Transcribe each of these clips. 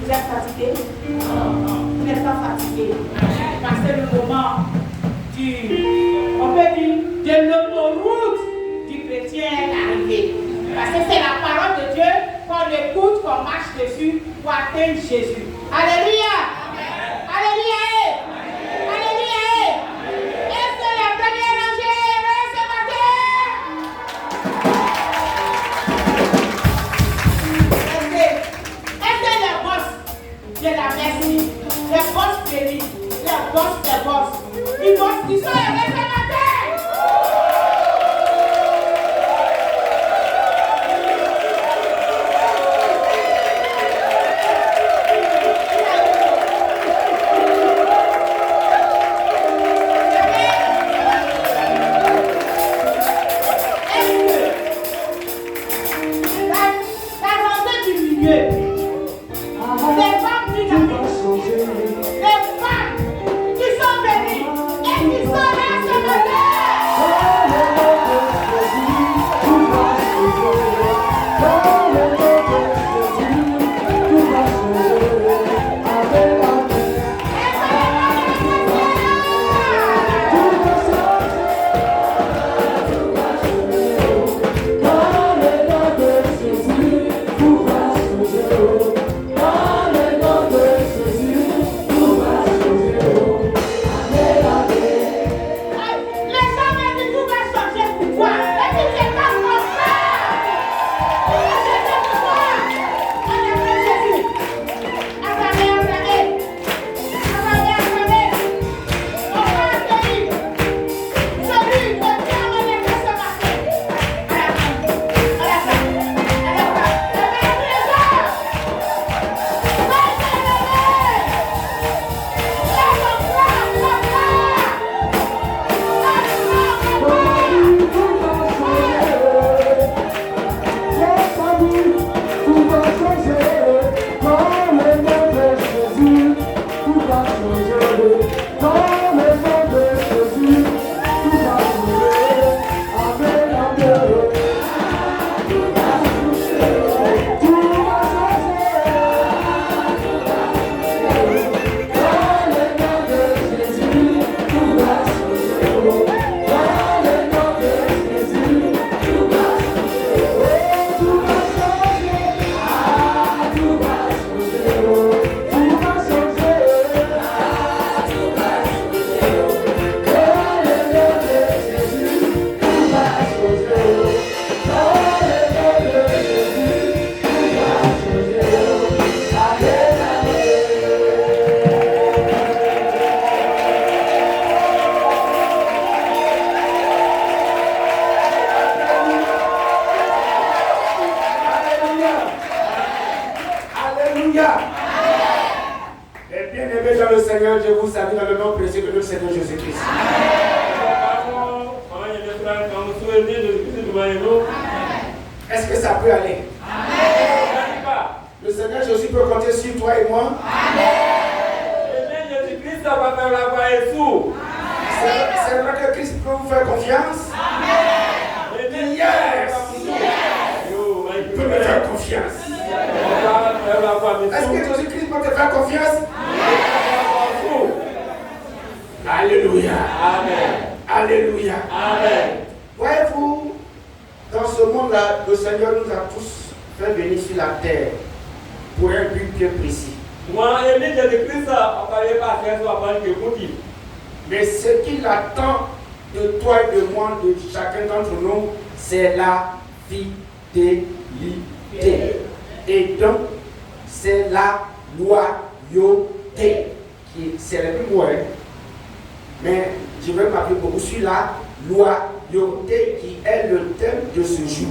Vous êtes fatigué? Vous n'êtes pas fatigué. Parce que le moment on peut dire, de l'autoroute du chrétien est arrivé. Parce que c'est la parole de Dieu qu'on écoute, qu'on marche dessus pour atteindre Jésus. Alléluia! Alléluia! Alléluia! Est-ce que la première rangée est heureuse ce matin? Est-ce que les boss de la merci, les boss bénis, les boss des boss, ils sont heureux ce matin? Est-ce que ça peut aller? Le Seigneur Jésus peut compter sur toi et moi. C'est vrai que Christ peut vous faire confiance. Yes. Il peut me faire confiance. Est-ce que Jésus-Christ peut te faire confiance? Alléluia. Amen. Alléluia. Amen. Voyez-vous, dans ce monde-là, le Seigneur nous a tous fait venir sur la terre pour un but bien précis. Mais ce qu'il attend de toi et de moi, de chacun d'entre nous, c'est la fidélité. Et donc, c'est la loyauté. C'est le plus loin. Mais je vais m'appeler beaucoup sur la loyauté qui est le thème de ce jour.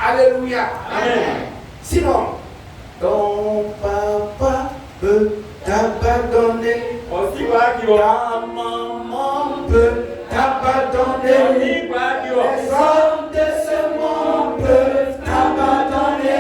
Alléluia. Amen. Sinon, ton papa peut t'abandonner. Ta maman peut t'abandonner. Les hommes de ce monde peuvent t'abandonner.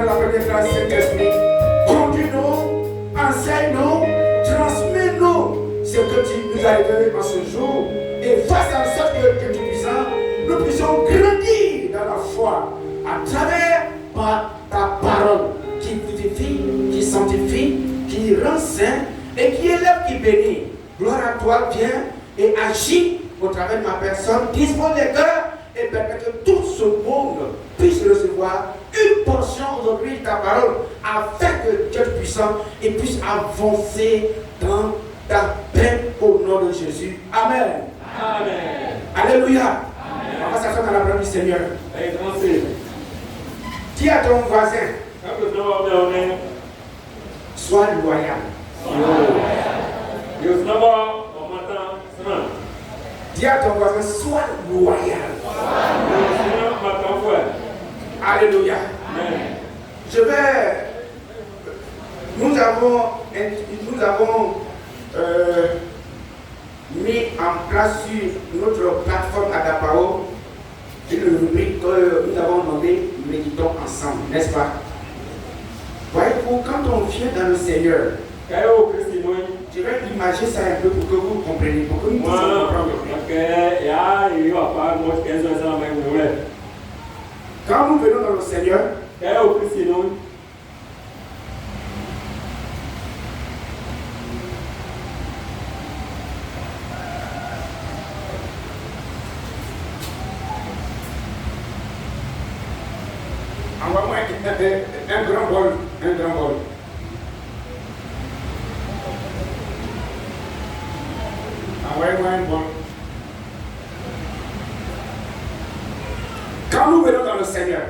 donne la première grâce, Saint-Esprit. Conduis-nous, enseigne-nous, transmets-nous ce que tu nous as révélé en ce jour. Et fasse en sorte que nous puissions grandir dans la foi à travers ta parole qui vivifie, qui sanctifie, qui rend saint et qui élève, qui bénit. Gloire à toi, viens et agis au travers de ma personne, dispose les cœurs et permet que tout ce monde puisse recevoir une portion aujourd'hui de ta parole afin que Dieu puissant et puisse avancer dans ta paix au nom de Jésus. Amen. Amen. Alléluia. Amen. On va s'asseoir dans la parole du Seigneur. Dis à ton voisin, sois loyal. Dis à ton voisin, sois loyal. Alléluia. Nous avons mis en place sur notre plateforme Adapao une rubrique que nous avons nommée Méditons ensemble, n'est-ce pas? Voyez-vous, quand on vient dans le Seigneur, je vais imager ça un peu pour que vous compreniez, pour que nous puissions comprendre. Quand nous venons dans le Seigneur, envoie-moi un grand bol, Envoyez-moi un bol. Quand nous venons dans le Seigneur,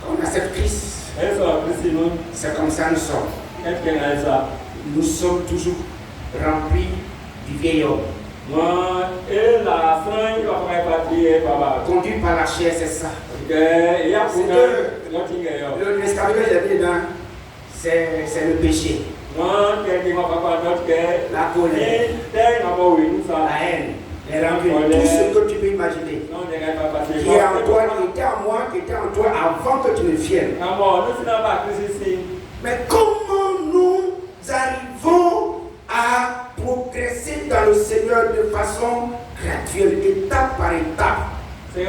on a cette Christ. C'est comme ça nous sommes. Nous sommes toujours remplis du vieil homme. Conduit par la chair, c'est ça. L'esclavage que j'ai dit dedans, c'est le péché. La colère, la haine, les rancunes, tout ce que tu peux imaginer. Qui est en toi, qui était en moi, qui était en toi avant que tu ne viennes. Mais comment nous arrivons à progresser dans le Seigneur de façon graduelle, étape par étape? Vous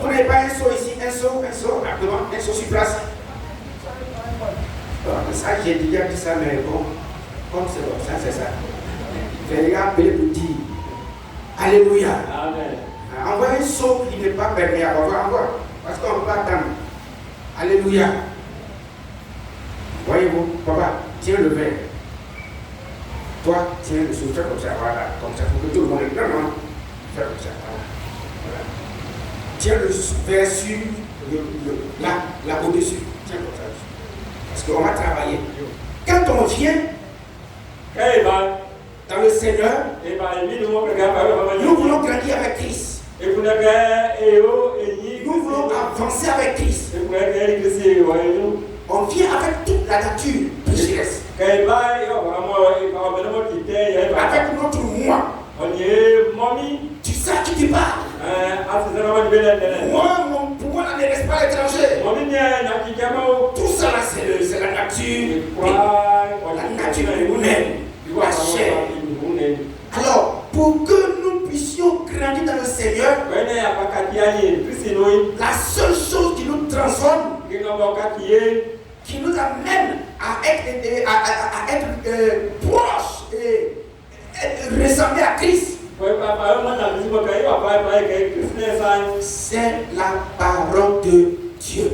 n'avez pas un saut ici, un saut, rapidement, un saut sur place. Ça, j'ai déjà dit ça, mais bon, comme c'est bon, ça, c'est ça. Je vais appeler pour dire Alléluia. Amen. Envoie un saut qui n'est pas perméable. Envoie, parce qu'on ne peut pas attendre. Alléluia. Voyez-vous, papa, tiens le verre. Toi, tiens le souffle comme ça, voilà, comme ça, pour que tout le monde. Non. Fais comme ça, voilà. Tiens le verre sur là au-dessus. Tiens comme ça. Parce qu'on va travailler. Quand on vient dans le Seigneur, nous voulons grandir avec Christ. Nous voulons avancer avec Christ. On vient avec toute la nature pécheresse. Avec notre moi. Tu sais à qui tu parles. Moi, mon pouvoir ne laisse pas l'étranger. Tout ça là, c'est la nature. La nature humaine. La chair. Alors, pour que nous puissions grandir dans le Seigneur, la seule chose qui nous transforme, qui nous amène à être proche et ressembler à Christ, c'est la parole de Dieu.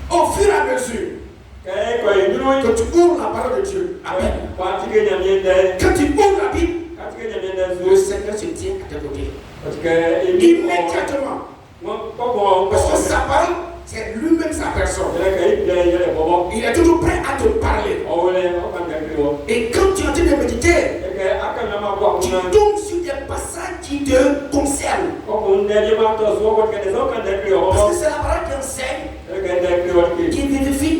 Au fur et à mesure que tu ouvres la parole de Dieu, amen. Quand tu ouvres la Bible, le Seigneur se tient à tes côtés. Immédiatement. Parce que sa parole, c'est lui-même sa personne. Il est toujours prêt à te parler. Et quand tu es en train de méditer, tu tombes sur des passages qui te concernent. Parce que c'est la parole qui enseigne, qui vérifie,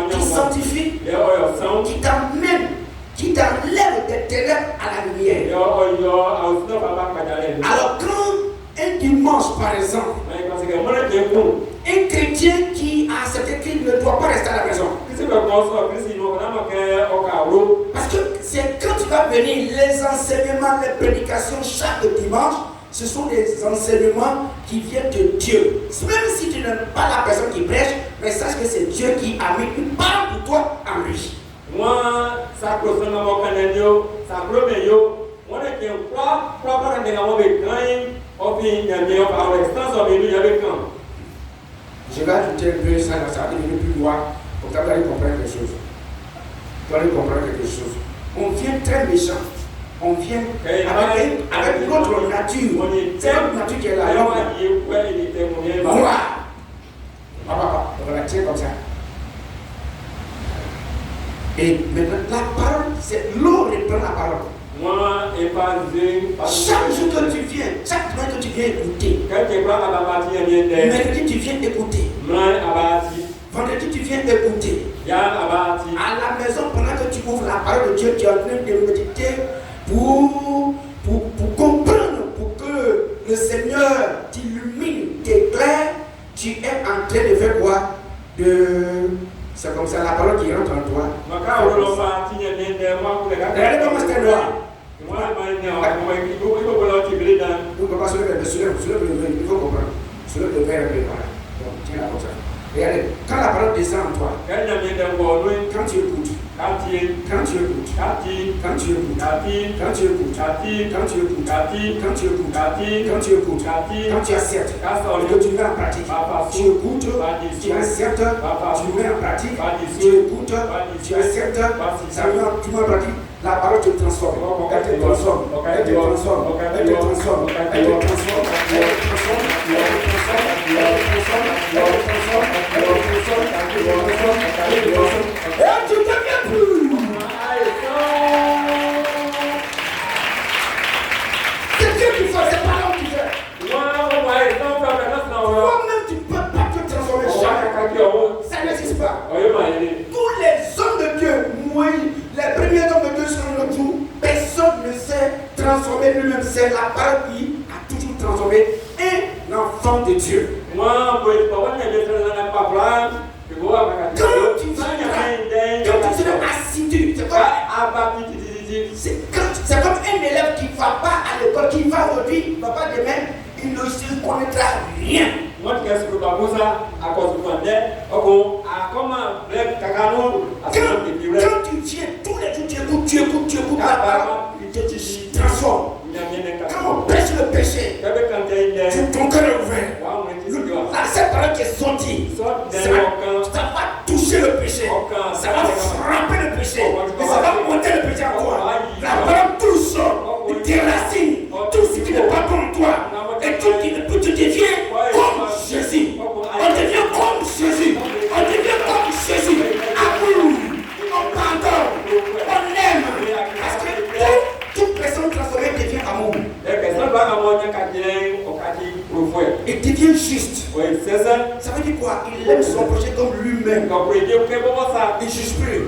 qui sanctifie, qui t'amène, qui t'enlève des ténèbres à la lumière. Alors quand un dimanche par exemple, un chrétien qui a accepté qu'il ne doit pas rester à la maison. Parce que c'est quand tu vas venir, les enseignements, les prédications chaque dimanche, ce sont des enseignements qui viennent de Dieu. Même si tu n'aimes pas la personne qui prêche, mais sache que c'est Dieu qui a mis une parole pour toi en lui. Moi, ça cause un moment canadien, ça promet yo. Moi, je tiens quoi dans les moments de grain, au fin, il y a des par l'extension, mais il y a des camps. Je vais ajouter un peu ça, ça va devenir plus loin, pour que tu allez comprendre quelque chose. Tu allez comprendre quelque chose. On vient très méchant. On vient avec notre nature. C'est notre nature qui est là. Voilà. On va la tirer comme ça. Et maintenant, la parole, c'est l'eau reprend la parole. Chaque jour que tu viens, chaque mois que tu viens écouter, mercredi tu viens écouter, vendredi tu viens écouter, à la maison pendant que tu ouvres la parole de Dieu, tu es en train de méditer pour comprendre, pour que le Seigneur t'illumine, t'éclaire, tu es en train de faire quoi? C'est comme ça la parole qui rentre en toi. Regardez comment c'est noir. Il faut comprendre. Soulève le verre un peu. Voilà. Donc, tiens là comme ça. Regardez, quand la parole descend en toi, quand tu écoutes, quand tu acceptes, que tu mets en pratique, tu écoutes, tu acceptes, tu mets en pratique, tu écoutes, tu acceptes, tu mets en pratique, la parole te transforme, elle te transforme, elle te transforme, elle te transforme, elle te transforme, elle te transforme, elle te transforme, elle te transforme, elle te transforme, elle te transforme, et tu deviens plus. C'est Dieu qui fait, c'est pas l'homme qui fait. Toi-même, tu ne peux pas te transformer jamais. Ça n'existe pas. Tous les hommes de Dieu, moi, les premiers hommes de Dieu sur notre jour, personne ne s'est transformé lui-même. C'est la parole qui a toujours transformé un enfant de Dieu. Quand tu seras assidu, c'est comme un élève qui ne va pas à l'école, qui va aujourd'hui, ne va pas demain, il ne se connaîtra rien. Quand tu viens tous les jours, tu écoutes la parole, il te transforme. Quand on pêche le péché, ton cœur est ouvert. Cette parole qui est sortie, ça va toucher le péché, ça va frapper le péché, et ça va monter le péché en toi. La parole touche, il déracine tout ce qui n'est pas bon en toi. Et tout qui ne peut te dévier comme Jésus. On devient comme Jésus. On devient comme Jésus. Amour, on pardonne, on aime. Parce que toute personne transformée devient amour. Il devient juste. Ça veut dire quoi? Il aime son projet comme lui-même. Il ne juge plus.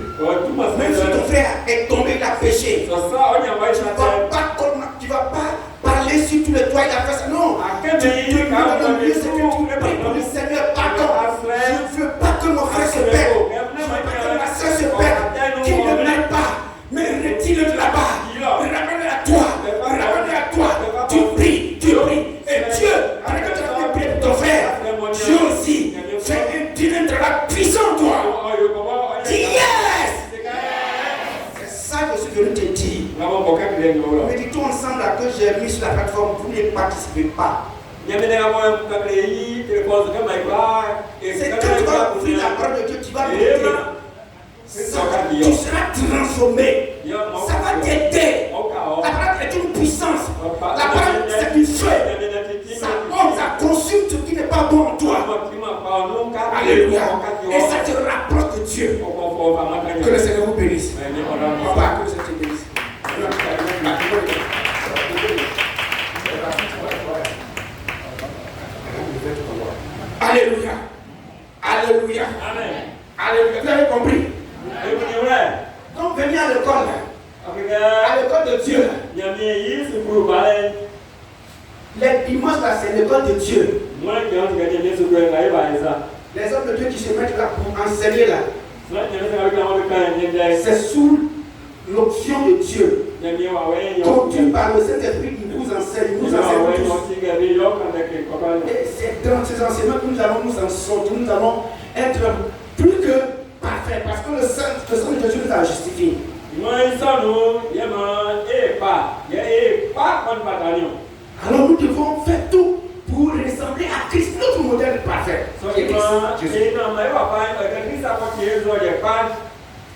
Même si ton frère est tombé, il a péché, tu ne vas pas parler sur tous les toits, il a fait ça. Non. Tu pries pour le Seigneur, pardon. Je ne veux pas que mon frère se perde. Je ne veux pas que ma soeur se perde. Qu'il ne m'aide pas. Mais retire-le de là-bas. Ramène-le à toi. Ramène-le à toi. Tu pries. Et Dieu, avec que tu as prié pour ton frère, Dieu aussi fait un divin travail puissant en toi. Dis yes! C'est ça que je suis venu te dire. Méditons ensemble là que j'ai mis sur la plateforme, vous ne participez pas. C'est quand tu vas ouvrir la parole de Dieu, tu vas méditer. Tu seras transformé. Ça va t'aider. La parole est une puissance. La parole c'est du feu. Ça consume ce qui n'est pas bon en toi. Alléluia. Et ça te rapproche de Dieu. Que le Seigneur vous bénisse. Papa, que le Seigneur te bénisse. Alléluia. Alléluia. Alléluia. Vous avez compris? Quand vous venez à l'école, Les dimanches, là, c'est l'école de Dieu. Moi qui ont gagné les sous que là, ça. Les hommes de Dieu qui se mettent là pour enseigner là, Moi qui ont c'est sous l'option de Dieu. Conduit par le Saint-Esprit, il vous enseigne, il nous enseigne tous. Et c'est dans ces enseignements que nous allons nous en sortir, nous allons être plus que parfaits, parce que le sang de Dieu nous a justifiés. Alors nous devons faire tout pour ressembler à Christ, notre modèle parfait. Qui est Christ, Jésus.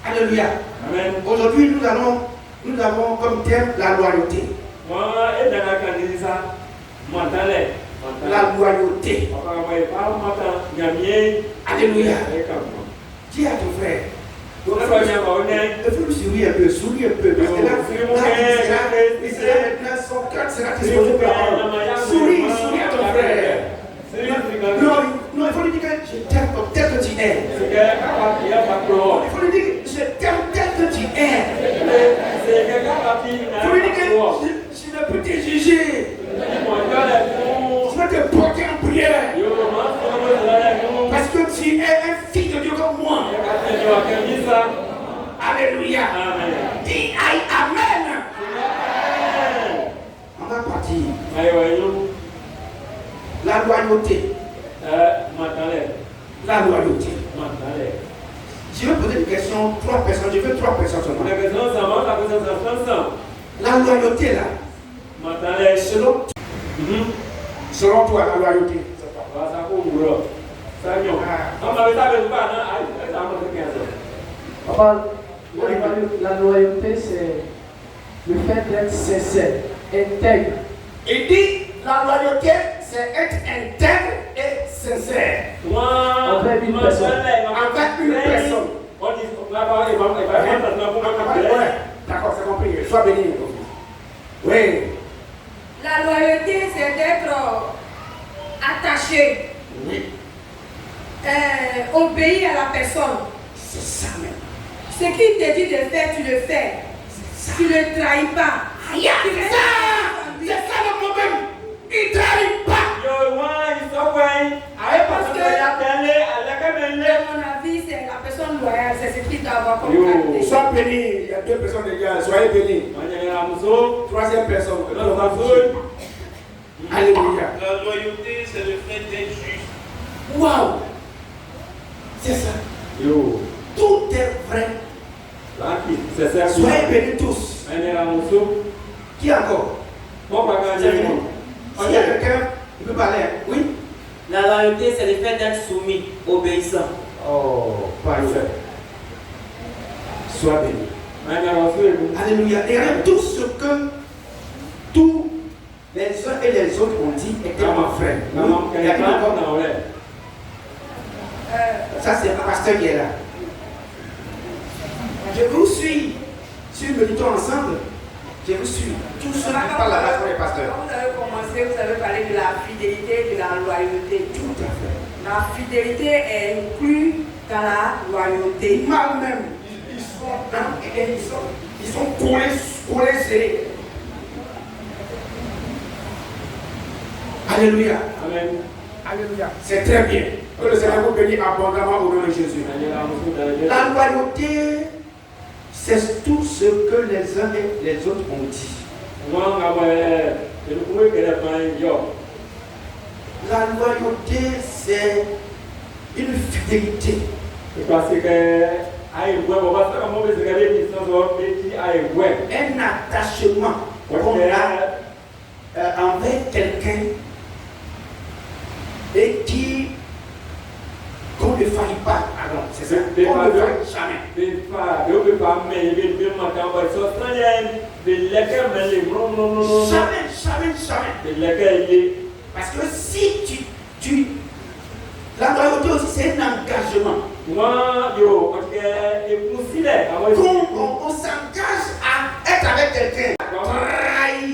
Alléluia. Amen. Aujourd'hui, nous avons comme thème la loyauté. La loyauté. Alléluia. Dis à ton frère. Il faut lui sourire un peu, parce que là, il sera maintenant, son cœur sera disposé pour la parole. Souris à ton frère. Non, il faut lui dire que je t'aime comme tel que tu es. Il faut lui dire que je t'aime tel que tu es. Il faut lui dire que je ne peux te juger. Je vais te porter en prière. Parce que tu es un fils de Dieu comme moi. Alléluia. Dis aïe, amen. On va partir. La loyauté. La loyauté. Je vais poser une question, 3 personnes. Je veux 3 personnes seulement. La loyauté là. Selon toi, la loyauté. Papa, la loyauté, c'est le fait d'être sincère, intègre. Il dit la loyauté, c'est être intègre et sincère. Envers une personne. Avec une personne. D'accord, c'est compris. Sois béni. Oui. La loyauté, c'est d'être attaché, Oui. obéir à la personne. C'est ça même. Ce qu'il te dit de faire, tu le fais. Tu ne trahis pas. Aïe, c'est ça. C'est ça le problème. Il ne trahit pas. À mon avis, c'est la personne loyale, c'est ce qu'il doit avoir comme qualité. Sois béni. Il y a 2 personnes déjà. Soyez bénis. 3e personne. Alléluia. La loyauté, c'est le fait d'être juste. Waouh. C'est ça. Tout est vrai. Soyez bénis tous. Qui encore? C'est fini. S'il y a quelqu'un, il peut parler. Oui? La loyauté, c'est le fait d'être soumis, obéissant. Oh, parfait. Sois béni. Alléluia. Et regarde tout ce que tous les uns et les autres ont dit étaient mon frère. Oui? Il y a qui encore? Ça, c'est le pasteur qui est là. Je vous suis. Si nous méditons ensemble, je vous suis. Tous ceux qui parlent là-bas sont les pasteurs. Quand vous avez commencé, vous avez parlé de la fidélité et de la loyauté. Tout à fait. La fidélité est inclue dans la loyauté. Mal même. Ils sont collés serrés. Alléluia. Alléluia. C'est très bien. Que le Seigneur vous bénisse abondamment au nom de Jésus. La loyauté, c'est tout ce que les uns et les autres ont dit. La loyauté, c'est une fidélité. Un attachement qu'on a envers quelqu'un et qu'on ne faillit pas. Alors, c'est ça. On ne faillit jamais. Jamais. Parce que si la loyauté aussi, c'est un engagement. On s'engage à être avec quelqu'un. Trahi.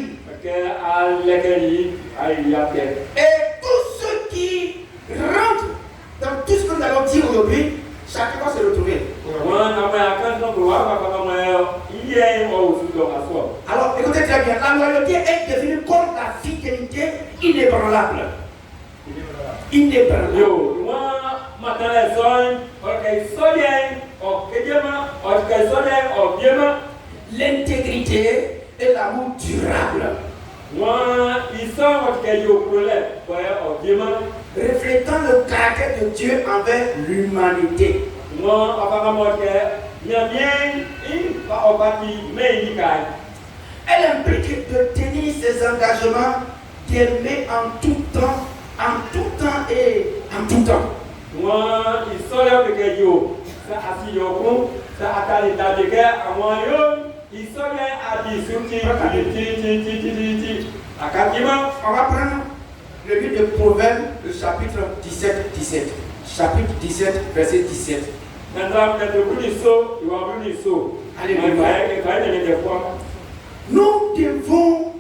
Et tous ceux qui rentrent dans tout ce que nous allons dire aujourd'hui, chacun va se retrouver. Alors, écoutez très bien, la loyauté est définie comme la fidélité inébranlable. Inébranlable. Yo, moi, maintenant les zones, ok, soleil, ok, diamant, ok, soleil, ok, diamant. L'intégrité et l'amour durable. Moi, ils sont, ok, yo, problème, ouais, ok, diamant. Reflétant le caractère de Dieu envers l'humanité. Moi, apparemment, ok, il y a bien, il va au parti, mais il y a. Elle implique de tenir ses engagements, d'aimer en tout temps et en tout temps. Moi, ils sont là, ok, yo, ça assis yo, ça attend les dates de guerre, à moi, yo, ils sont là à dire, à quasiment. On va prendre le livre de Proverbes, le chapitre 17. Chapitre 17, verset 17. Maintenant, le bout du saut, il va ouvrir le saut. Alléluia. Nous devons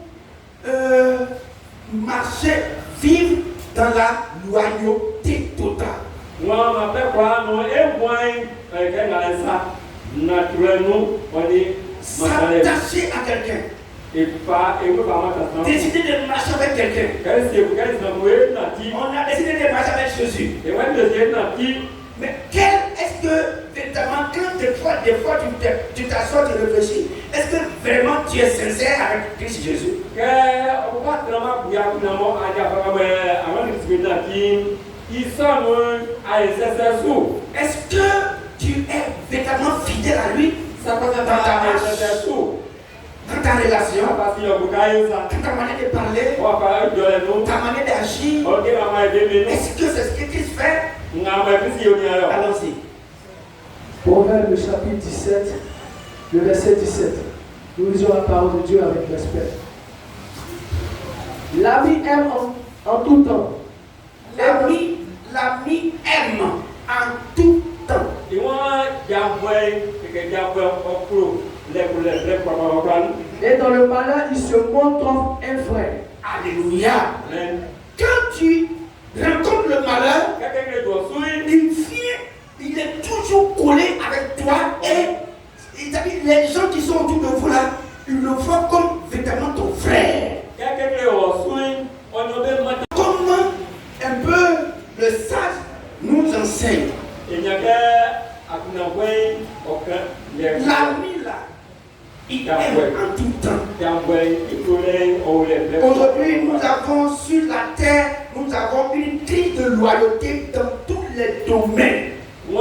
marcher, vivre dans la loyauté totale. Moi, je m'appelle quoi? Nous avons ça. Naturellement, on dit s'attacher à quelqu'un. Décider de marcher avec quelqu'un. On a décidé de marcher avec Jésus. Mais quel est-ce que, véritablement, quand des fois tu t'assois, tu réfléchis, est-ce que vraiment tu es sincère avec Christ Jésus? Est-ce que tu es véritablement fidèle à lui dans ta marche, dans ta relation, dans ta manière de parler, ta manière d'agir? Est-ce que c'est ce que Christ fait? Allons-y. Proverbe, le chapitre 17, le verset 17. Nous lisons la parole de Dieu avec respect. L'ami aime en tout temps. L'ami aime en tout temps. Et dans le malheur, il se montre comme un frère. Alléluia. Quand tu rencontres le malheur, il vient, il est toujours collé avec toi et les gens qui sont autour de vous là, ils le voient comme véritablement ton frère. Comme un peu le sage nous enseigne. L'ami là, il aime en tout temps. Aujourd'hui, nous avons sur la terre, nous avons une crise de loyauté dans tous les domaines. Je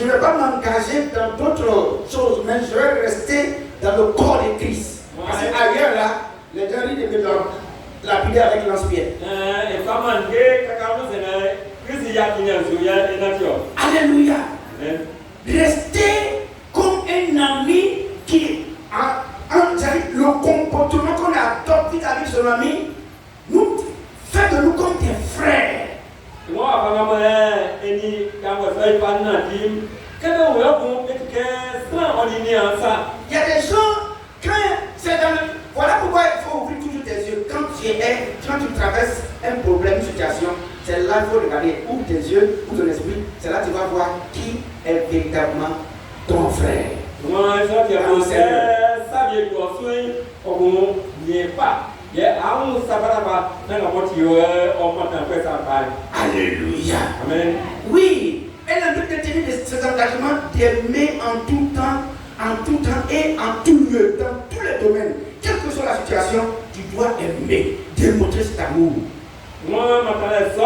ne vais pas m'engager dans d'autres choses, mais je vais rester dans le corps de Christ. Parce qu'ailleurs là, les gens rient de me lapider avec lance-pierre. Alléluia. Restez comme un ami qui a le comportement qu'on a adopté avec son ami, nous fait de nous comme des frères. Il y a des gens, quand c'est dans le... Voilà pourquoi il faut ouvrir toujours tes yeux. Quand tu traverses un problème, une situation, c'est là qu'il faut regarder. Ouvre tes yeux, ouvre ton esprit. C'est là que tu vas voir qui est véritablement ton frère. Alléluia. Amen. Oui, elle a de tenir ses engagements, d'aimer en tout temps et en tout lieu, dans tous les domaines. Quelle que soit la situation, tu dois aimer, démontrer cet amour. Moi, je suis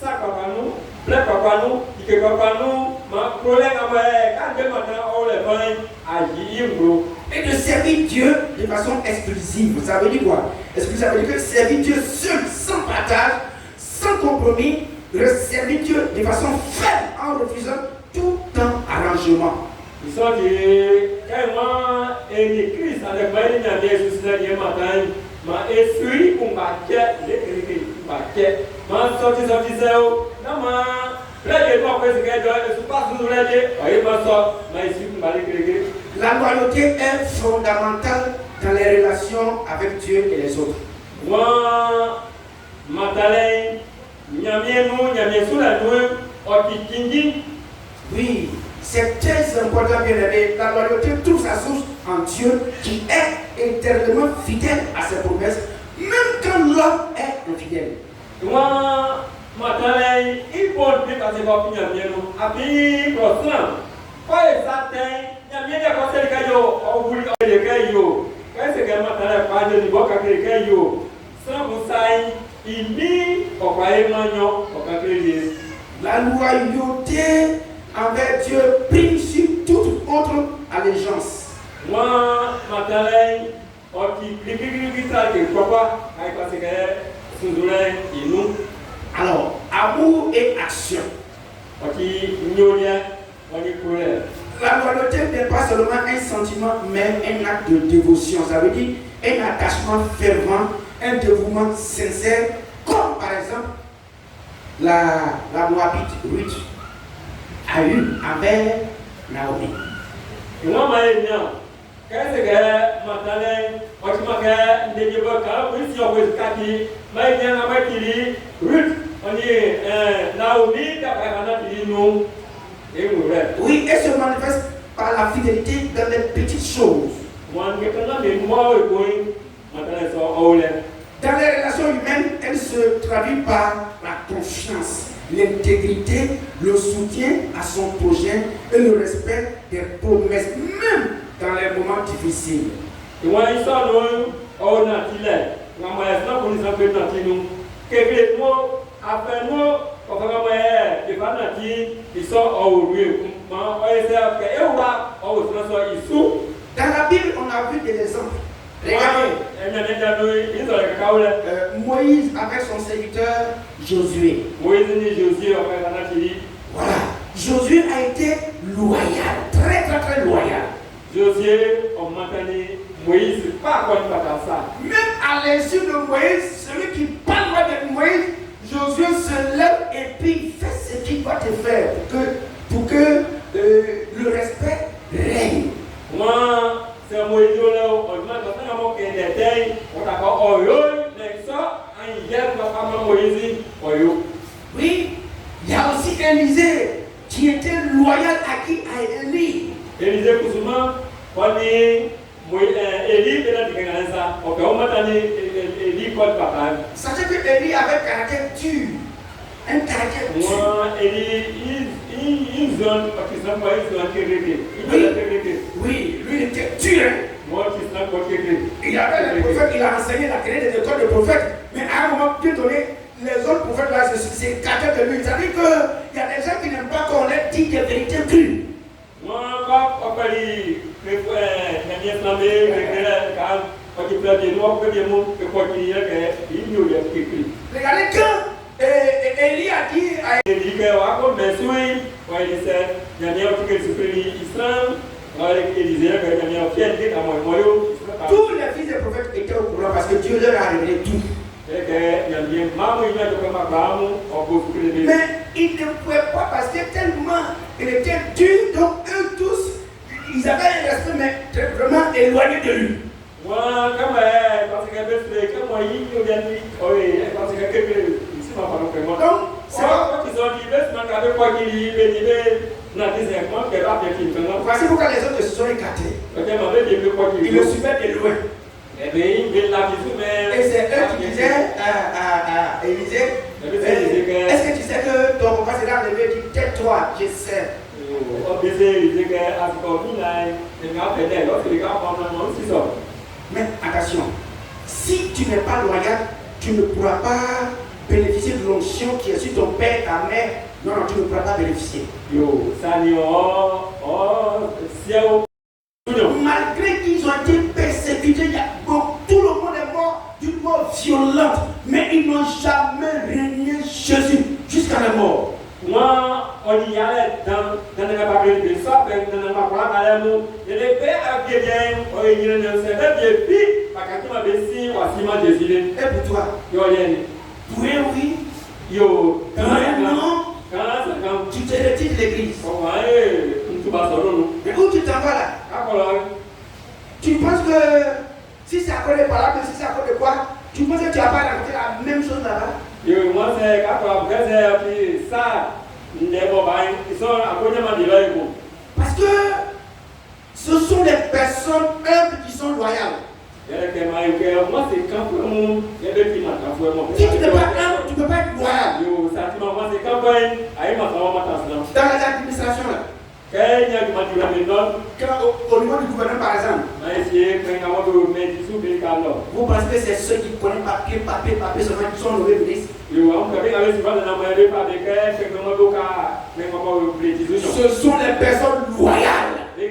ça, papa, nous, black papa, nous, que papa, nous, ma collègue, quand je et de servir Dieu de façon exclusive. Ça veut dire quoi? Ça veut dire que servir Dieu seul, sans partage, sans compromis, de servir Dieu de façon ferme en refusant tout arrangement. Ils sont dit, quand moi, et Christ, avec moi, il y a des choses qui matin, ma esprit pour battre, les battre, ma sorti, non, ma. La loyauté est fondamentale dans les relations avec Dieu et les autres. Oui, c'est très important, bien aimé. La loyauté trouve sa source en Dieu qui est éternellement fidèle à ses promesses, même quand l'homme est infidèle. Moi, maintenant, il faut que tu fasses bien, puis, pas exactement, il y a bien des conseils que vous voulez que qu'est-ce que maintenant, pas de niveau que sans vous savoir, il dit, on va y manger, la loyauté envers Dieu prime sur toute autre allégeance. Moi, maintenant, on dit, alors, amour et action. La loyauté n'est pas seulement un sentiment, mais un acte de dévotion. Ça veut dire un attachement fervent, un dévouement sincère, comme par exemple la Moabite Ruth a eu envers Naomi. Qu'est-ce que maintenant, on dit que des avocats, oui, si on veut Cathy, mais il y a un qui Ruth, on dit Naomi, d'après nous, et nous. Oui, elle se manifeste par la fidélité dans les petites choses. Dans les relations humaines, elle se traduit par la confiance, l'intégrité, le soutien à son projet et le respect des promesses, même dans les moments difficiles. Dans la Bible, on a vu des exemples. Regardez, Moïse avec son serviteur Josué. Voilà, Josué a été loyal, très loyal. Josué, on m'a dit, Moïse, pas quoi ça. Même à l'insu de Moïse, celui qui parle de Moïse, Josué se lève et puis fait ce qu'il doit te faire pour que le respect règne. Moi, c'est Moïse, on m'a dit, on a oui, il y a aussi Élisée qui était loyal à qui? À Élie. Élisée Koussouma, on dit, Élie, sachez que Élie avait un caractère dur. Un caractère dur. Moi, Élie, ils ont oui, lui il était dur. Moi, Il avait les prophètes, il a enseigné la créée des écoles de prophètes. Mais à un moment bien donné, les autres prophètes là, c'est caractère de lui. Ça veut dire qu'il y a des gens qui n'aiment pas qu'on leur dise des vérités crues. Moi, quand regardez quand Élie a dit à tous les fils des prophètes étaient au courant parce que Dieu leur a révélé tout. Mais ils ne pouvaient pas parce que tellement il était dur, donc eux tous, ils avaient un respect, mais vraiment éloigné de lui. Donc, c'est voici pourquoi les autres se sont écartés. Ils le suivaient de loin. Et c'est eux qui disaient à Élisée, est-ce que tu sais que ton papa s'est enlevé et dit tais-toi, je sais. Mais attention, si tu n'es pas loyal, tu ne pourras pas bénéficier de l'onction qui est sur ton père, ta mère. Non, tu ne pourras pas bénéficier. Malgré qu'ils ont été persécutés, tout le monde est mort d'une mort violente, mais ils n'ont jamais régné Jésus jusqu'à la mort. Moi, on y allait dans la Bible de ça, dans la parole, il est fait à quelqu'un, on y allait dans cette vie, parce que tu m'as baissé, voici ma Jésus. Et pour toi? Oui. Yo, quand tu te retires de l'église. Mais où tu t'en vas là? Tu penses que si c'est à cause de paroles, si c'est à cause de quoi, tu penses que tu vas pas raconter la même chose là-bas? Moi, c'est ça. Parce que ce sont des personnes personnes humbles qui sont loyales. Si tu n'es pas humble, tu ne peux pas être loyal. Dans les administrations là. Au niveau du gouvernement par exemple, vous pensez que c'est ceux qui connaissent papier seulement qui sont nommés ministres? Ce sont les personnes loyales. Les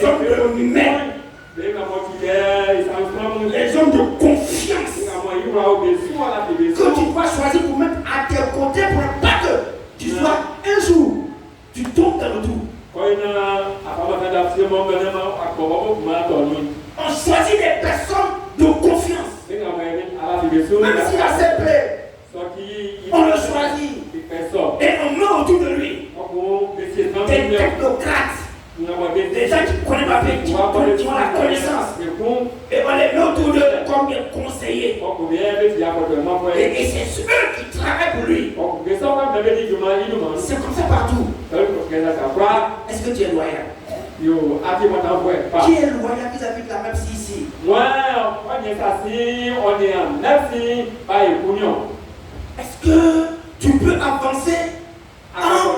hommes de main. Les hommes de confiance. Que tu dois choisir pour mettre à tes côtés pour ne pas que tu sois un jour, tu tombes dans le trou. On choisit des personnes de confiance. Même s'il a ses plaies, on le choisit. Et on met autour de lui des technocrates. Des gens qui connaissent ma vie, qui ont la connaissance. Et on les met autour d'eux comme des conseillers. Et c'est eux qui travaillent pour lui. C'est comme ça partout. Est-ce que tu es loyal? Qui est loyal qui habite la même ici? Est-ce que tu peux avancer en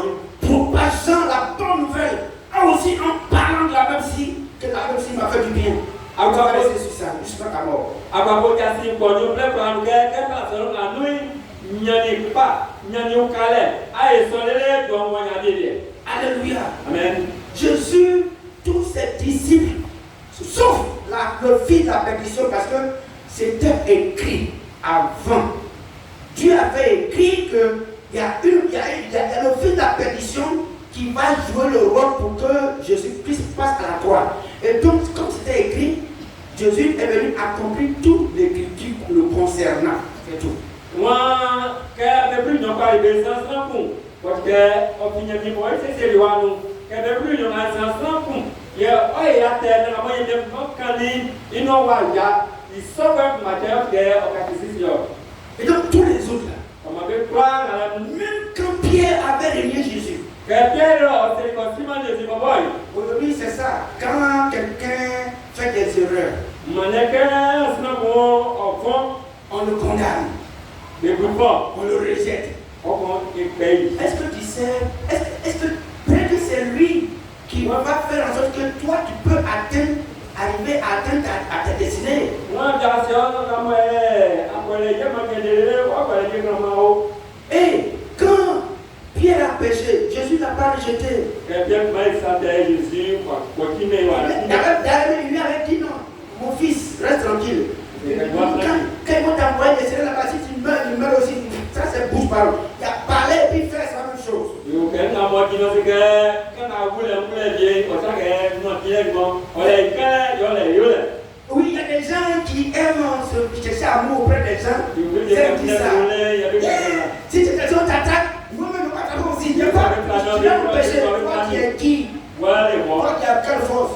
propageant la bonne nouvelle? Aussi en parlant de la même si, que la même si m'a fait du bien. On va rester sur ça, jusqu'à ta mort. Alléluia. Amen. Jésus, tous ses disciples, sauf le fils de la perdition, parce que c'était écrit avant. Dieu avait écrit qu'il y a le fils de la perdition qui va jouer le rôle pour que Jésus-Christ passe à la croix. Et donc, comme c'était écrit, Jésus est venu accomplir toute l'écriture le concernant. C'est tout. Et donc, tous les autres là, même quand Pierre avait régné Jésus, aujourd'hui c'est ça, quand quelqu'un fait des erreurs, on le condamne, on le rejette. Est-ce que tu sais, est-ce que peut-être que c'est lui qui va faire en sorte que toi tu peux arriver à atteindre ta destinée? Et quand Pierre a péché, Jésus n'a pas rejeté. D'ailleurs, il lui avait dit non, mon fils, reste tranquille. Quand ils vont t'envoyer des séries là-bas, si tu meurs, il meurt aussi. Ça c'est bouche parole. Il a parlé et puis fait la même chose. Oui, il y a des gens qui aiment se chercher amour auprès des gens. Ils aiment dire ça. Si tu t'attaques, moi-même, je m'attaque aussi. Tu dois me pécher. Toi qui es qui? Toi qui as quelle force?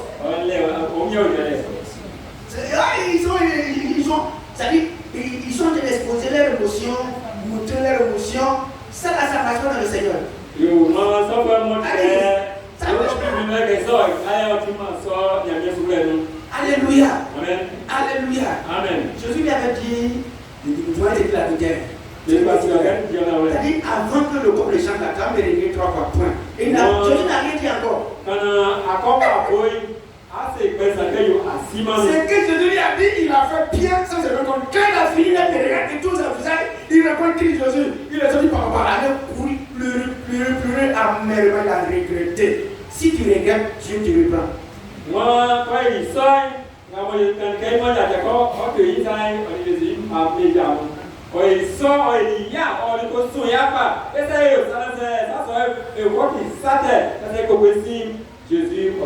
Ils sont exposés leurs émotions, montrer leurs émotions. Ça, là, ça marche pas dans le Seigneur. Alléluia. Amen. Alléluia. Amen. Jésus lui avait dit, vous dois dire la vérité. C'est-à-dire, avant que le corps les chante, la dame est réglée 3 fois, point. Et Jésus n'a rien dit encore. C'est que Jésus lui a dit, il a fait bien sans se rendre compte. Quand il a fini, il a regardé tous ses visages, il répond Christ Jésus. Il a dit, papa, allez courir, pleurer, amèrement, il a regretté. Si tu regrettes, Dieu te reprend. Jésus,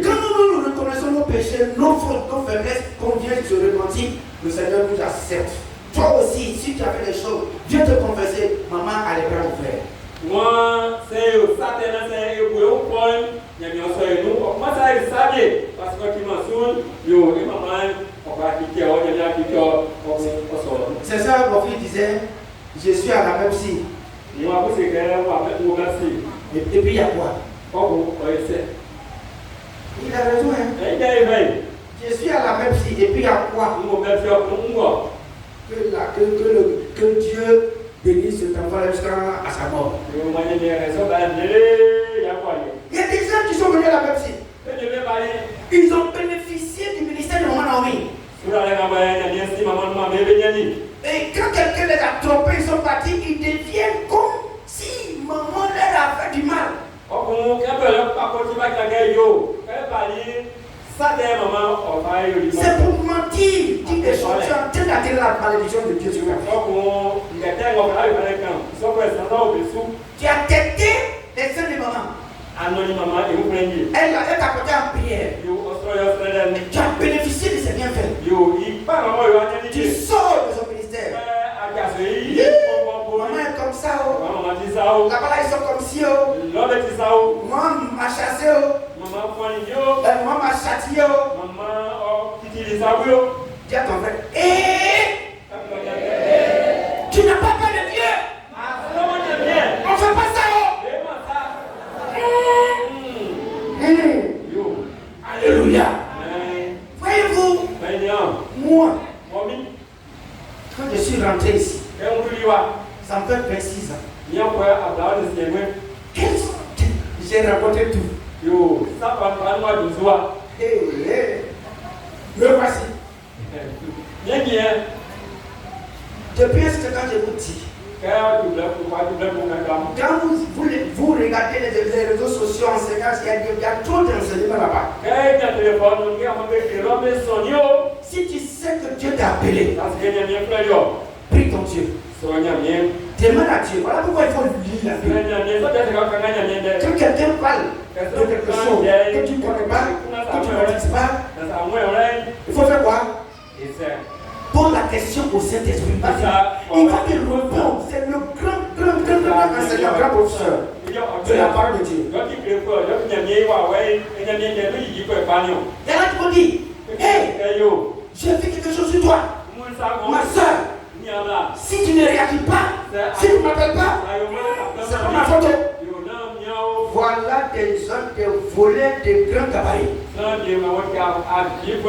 quand nous reconnaissons nos péchés, nos fautes, nos faiblesses, qu'on vient se repentir, le Seigneur nous accepte. Toi aussi, si tu as fait des choses, Dieu te confesser, maman a les bras ouverts. Moi, c'est au Satan, c'est au point, il y a bien sûr nous, moi ça est salué, parce que tu m'as souri, yo, et maman, on va quitter, on va quitter, on c'est ça, mon fils disait, je suis à la même si. Moi, c'est que on va mettre au merci. Et puis il y a quoi? Il as raison, hein. Je suis à la même site et puis il y a quoi? Que Dieu bénisse cet enfant jusqu'à sa mort. Il y a des gens qui sont venus à la même site. Ils ont bénéficié du ministère de Maman Naomi. Et quand quelqu'un les a trompés, ils sont partis, ils deviennent comme si maman leur a fait du mal. C'est pour mentir, dire des choses, tu es en train d'attirer la malédiction de Dieu sur toi. Tu as têté les seins de maman. Elle t'a porté en prière. Tu as bénéficié de ses bienfaits. Tu sors de son ministère. Maman est comme ça. Là-bas, ils sont comme si. Maman m'a chassé. Maman m'a châtié. Dis à ton frère, tu n'as pas peur de Dieu. On ne fait pas ça. Alléluia. Voyez-vous, moi, quand je suis rentré ici, ça me fait 26 ans. J'ai rencontré tout. Me voici. Depuis ce temps, je vous dis, quand vous regardez les réseaux sociaux enseignants, il y a trop d'enseignements là-bas. Si tu sais que Dieu t'a appelé, prie ton Dieu. Demande à Dieu. Voilà pourquoi il faut lire la Bible. Quand quelqu'un parle de quelque chose que tu ne connais pas, que tu ne maîtrises pas, il faut faire quoi? Pose la question au Saint-Esprit. Il va te répondre. C'est le grand enseignant, grand professeur de la parole de Dieu. Il y en a qui m'ont dit, hey, j'ai fait quelque chose sur toi. Ma soeur, si tu ne réagis pas, si tu ne m'appelles pas, c'est pas ma faute. Voilà des hommes qui volent des grands gabarits.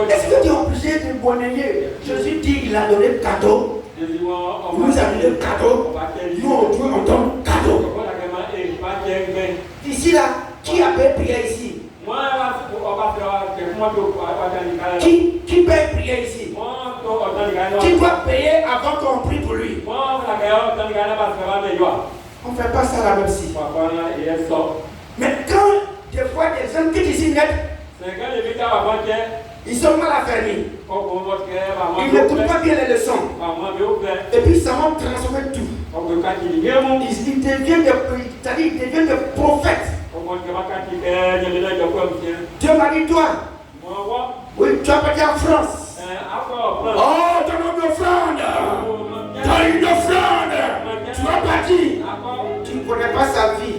Est-ce que tu es obligé de bonner? Jésus dit qu'il a donné le cadeau. Nous avons donné le cadeau. Nous on donne cadeau. Ici là, qui a payé prière ici? Qui paye prière ici? Qui doit payer avant qu'on prie pour lui? On ne fait pas ça la même si. Mais quand des fois des gens qui ici naissent, ils sont mal affermis. Ils n'écoutent pas bien les leçons. Et puis ça va transformer tout. Ils deviennent des prophètes. Dieu m'a dit toi. Oui, tu as parti en France. Oh, ton homme d'offrande. Tu as une offrande. Tu as parti. Tu ne connais pas sa vie.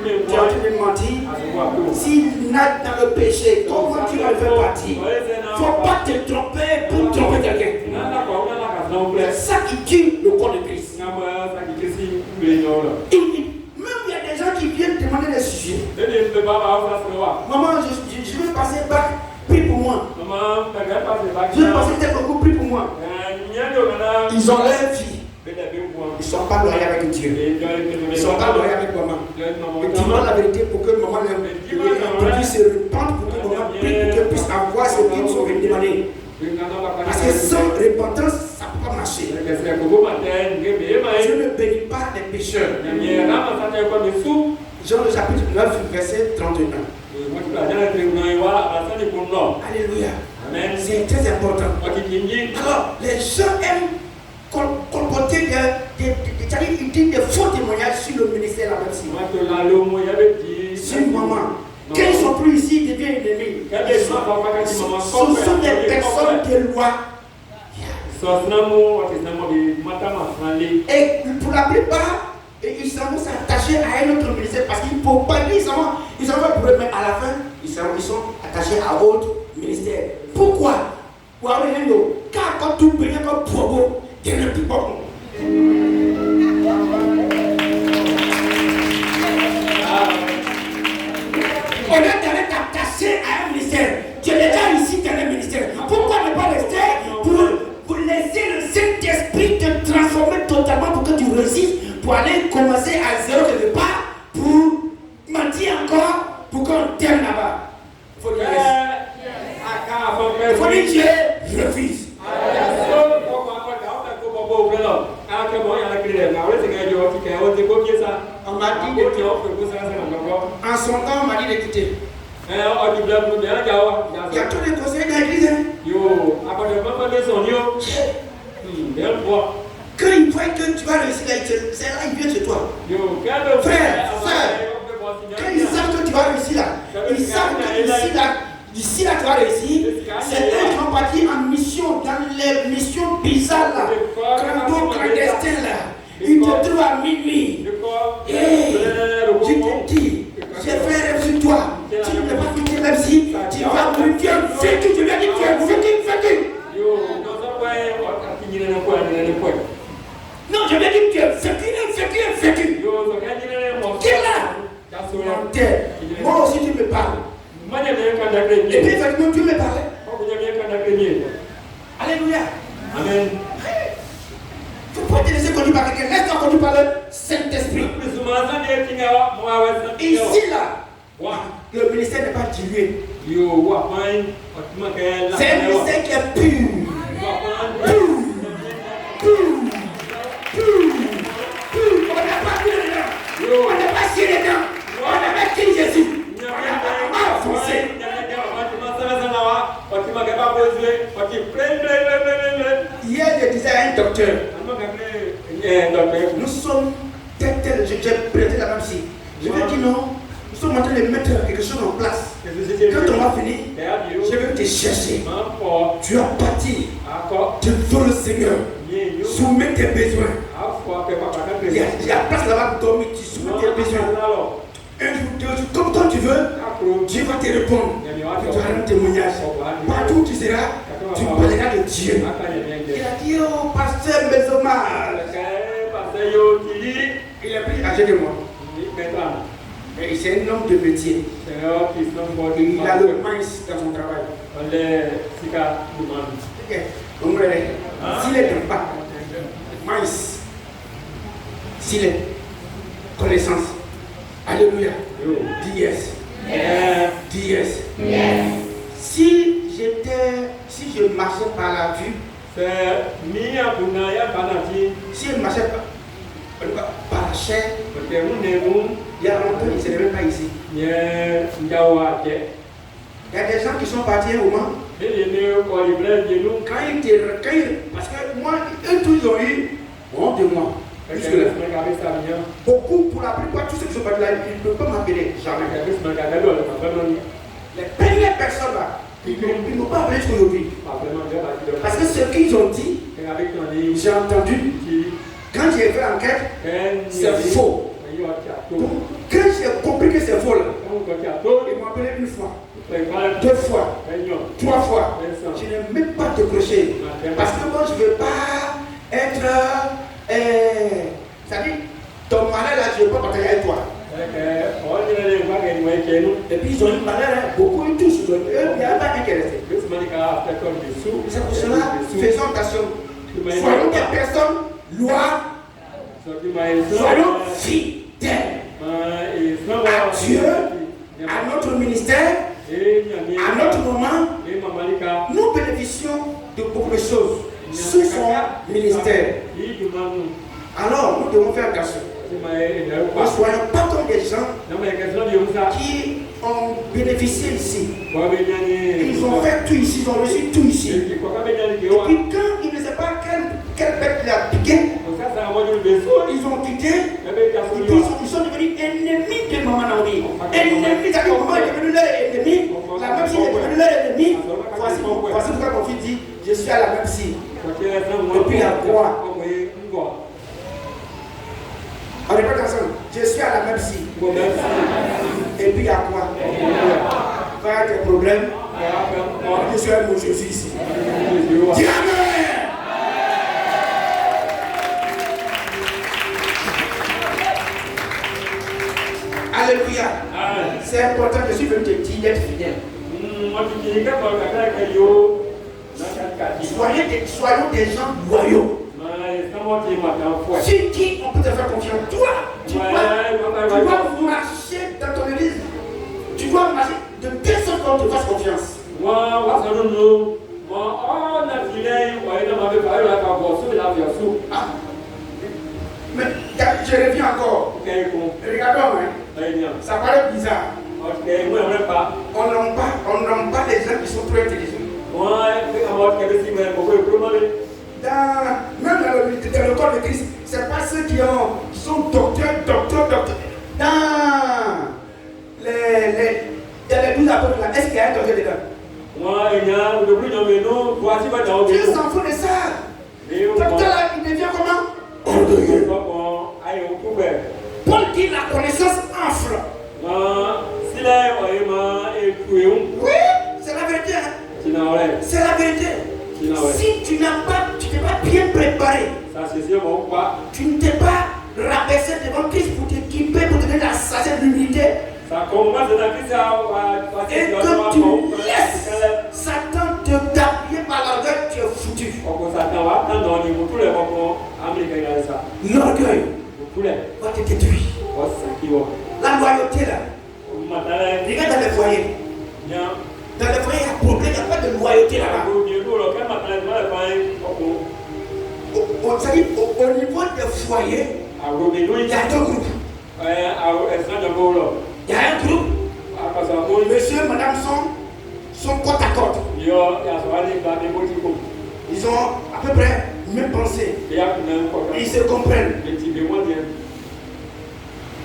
Tu es en train de mentir. S'il nage dans le péché, comment tu vas le faire partir? Il ne faut pas te tromper pour tromper quelqu'un. C'est ça qui tue le corps de Christ. Même il y a des gens qui viennent demander des sujets. Maman, je veux passer bac, prie pour moi. Je veux passer tel concours, prie pour moi. Ils ont leur vie. Ils ne sont pas loyaux avec Dieu. Ils ne sont pas loyaux avec maman. Et dis-moi la vérité pour que maman puisse se répandre, pour que maman prie, pour qu'elle puisse avoir ce qu'ils sont venus demander. Parce que sans repentance, ça ne peut pas marcher. Dieu ne bénit pas les pécheurs. Jean le chapitre 9, verset 31. Alléluia. C'est très important. Alors, les gens aiment colporter des faux témoignages sur le ministère de la même. Sur maman. Quand ils ne sont plus ici, ils deviennent ennemis. Ce sont des personnes de loi. Et pour la plupart, ils sont attachés à un autre ministère parce qu'ils ne peuvent pas dire, ils sont pas pour eux, mais à la fin, ils sont attachés à autre ministère. Pourquoi? Pour avoir un autre. Car quand tout pays est comme probo, il y a un petit bon. On est d'aller t'attacher à un ministère. commencer à zéro quelque part pour mentir encore pour qu'on t'aime là-bas. Il faut dire il faut dire Dieu, je refuse. On m'a dit de quitter. En son temps, on m'a dit de quitter. Il y a tous les conseils de l'église. Quand il voit que tu vas réussir là, c'est là il vient chez toi. Frère, soeur, quand ils savent que tu vas réussir là, ils savent que d'ici là tu vas réussir. C'est eux qui vont partir en mission, dans les missions bizarres là, clandestins là. Ils te trouvent à minuit. Et je te dis, j'ai fait un rêve sur toi. Tu ne peux pas quitter même si tu vas mourir. Tu es vécu, je vais dire tu es vécu. Non, je vais dire que tu es vécu. Qui est là? Moi aussi tu me parles. Et puis effectivement tu me parlais. Alléluia. Amen. Il ne faut pas te laisser conduire par quelqu'un. Laisse-toi conduire par le Saint-Esprit. Ici là, le ministère n'est pas dilué. C'est un ministère qui est pur. On n'a pas vu dedans. On n'a pas scié dedans. On n'a pas qui Jésus. On n'a pas foncé. Hier, je disais à un docteur, nous sommes tels, j'ai prêté la même si. Je vais dire non, nous sommes en train de mettre quelque chose en place. Quand on va finir, je vais te chercher. Tu as parti. Tu veux le Seigneur. Soumets tes besoins. Il y a place là-bas pour dormir. Tu soumets tes besoins. Un jour, deux jours, comme toi tu veux, Dieu va te répondre. Tu auras un témoignage. Partout où tu seras, tu parleras de Dieu. Il a dit, oh, pasteur Mesomar. Il est plus âgé que moi. Et c'est un homme de métier. Il a le mince dans son travail. S'il est pas mince, s'il est connaissance. Alléluia. Dis yes. Dis yes. Si je marchais par la vue, si je marchais par la chair, il y a longtemps, il ne serait même pas ici. Il y a des gens qui sont partis un moment. Parce que moi, eux tous ils ont eu honte de moi. Beaucoup, pour la plupart, tous ceux qui sont partis là, ils ne peuvent pas m'appeler. Jamais. Les premières personnes là, ils ne m'ont pas appelé jusqu'aujourd'hui. Parce que ce qu'ils ont dit, j'ai entendu. Quand j'ai fait l'enquête, c'est faux. Donc, quand j'ai compris que c'est faux là, ils m'ont appelé une fois, 2 fois, 3 fois. Je n'ai même pas décroché. Parce que moi je ne veux pas être. C'est-à-dire, ton malheur là, je ne veux pas partager avec toi. Et puis ils ont une malheur, beaucoup ils touchent, eux, il n'y a pas intéressé. C'est pour cela, faisons attention. Soyons des personnes loyales. Soyons fidèles à Dieu, à notre ministère, à notre moment. Nous bénéficions de beaucoup de choses sous son ministère. Alors nous devons faire attention. Ne soyons pas comme des gens qui ont bénéficié ici. Ils ont fait tout ici, ils ont reçu tout ici. Et puis quand ils ne savent pas quel bête il a piqué, ils ont quitté. Et puis ils sont devenus ennemis de Maman Naomi. Ennemis, c'est-à-dire que Maman est devenu leur ennemi. La même si est devenue leur ennemi. Voici pourquoi mon fils dit, je suis à la même si. Et puis à quoi? On répète ensemble, je suis à la même si. Et puis à quoi? Quand il y a des problèmes, je suis à mon Jésus ici. Dis Amen. Alléluia. C'est important, je suis venu te dire d'être fidèle. Soyons des gens loyaux. Sur qui on peut te faire confiance? Toi, tu dois marcher dans ton église. Tu dois marcher de telle sorte qu'on te fasse confiance. Ah. Mais je reviens encore. Regardons, hein. Ça paraît bizarre. On n'aime pas les gens qui sont trop intelligents. Même dans le corps de Christ, ce n'est pas ceux qui sont docteurs. Dans les 12 apôtres, est-ce qu'il y a un docteur dedans? Dieu s'en fout de ça. Docteur là, il devient comment? Orgueilleux. Paul dit la connaissance enfle. Oui, c'est la vérité. Hein? C'est la vérité. Si tu t'es pas bien préparé, tu ne t'es pas rabaissé devant Christ pour t'équiper, pour te donner la sagesse, l'humilité, et que tu laisses Satan te t'appuyer par l'orgueil, tu es foutu. L'orgueil va te détruire. La loyauté là, regarde dans les foyers. Dans les foyers, il y a problème, il n'y a pas de loyauté là-bas. C'est-à-dire, au niveau des foyers, il y a deux groupes. Il y a un groupe, monsieur et madame sont côte à côte. Ils ont à peu près même pensée. Ils se comprennent.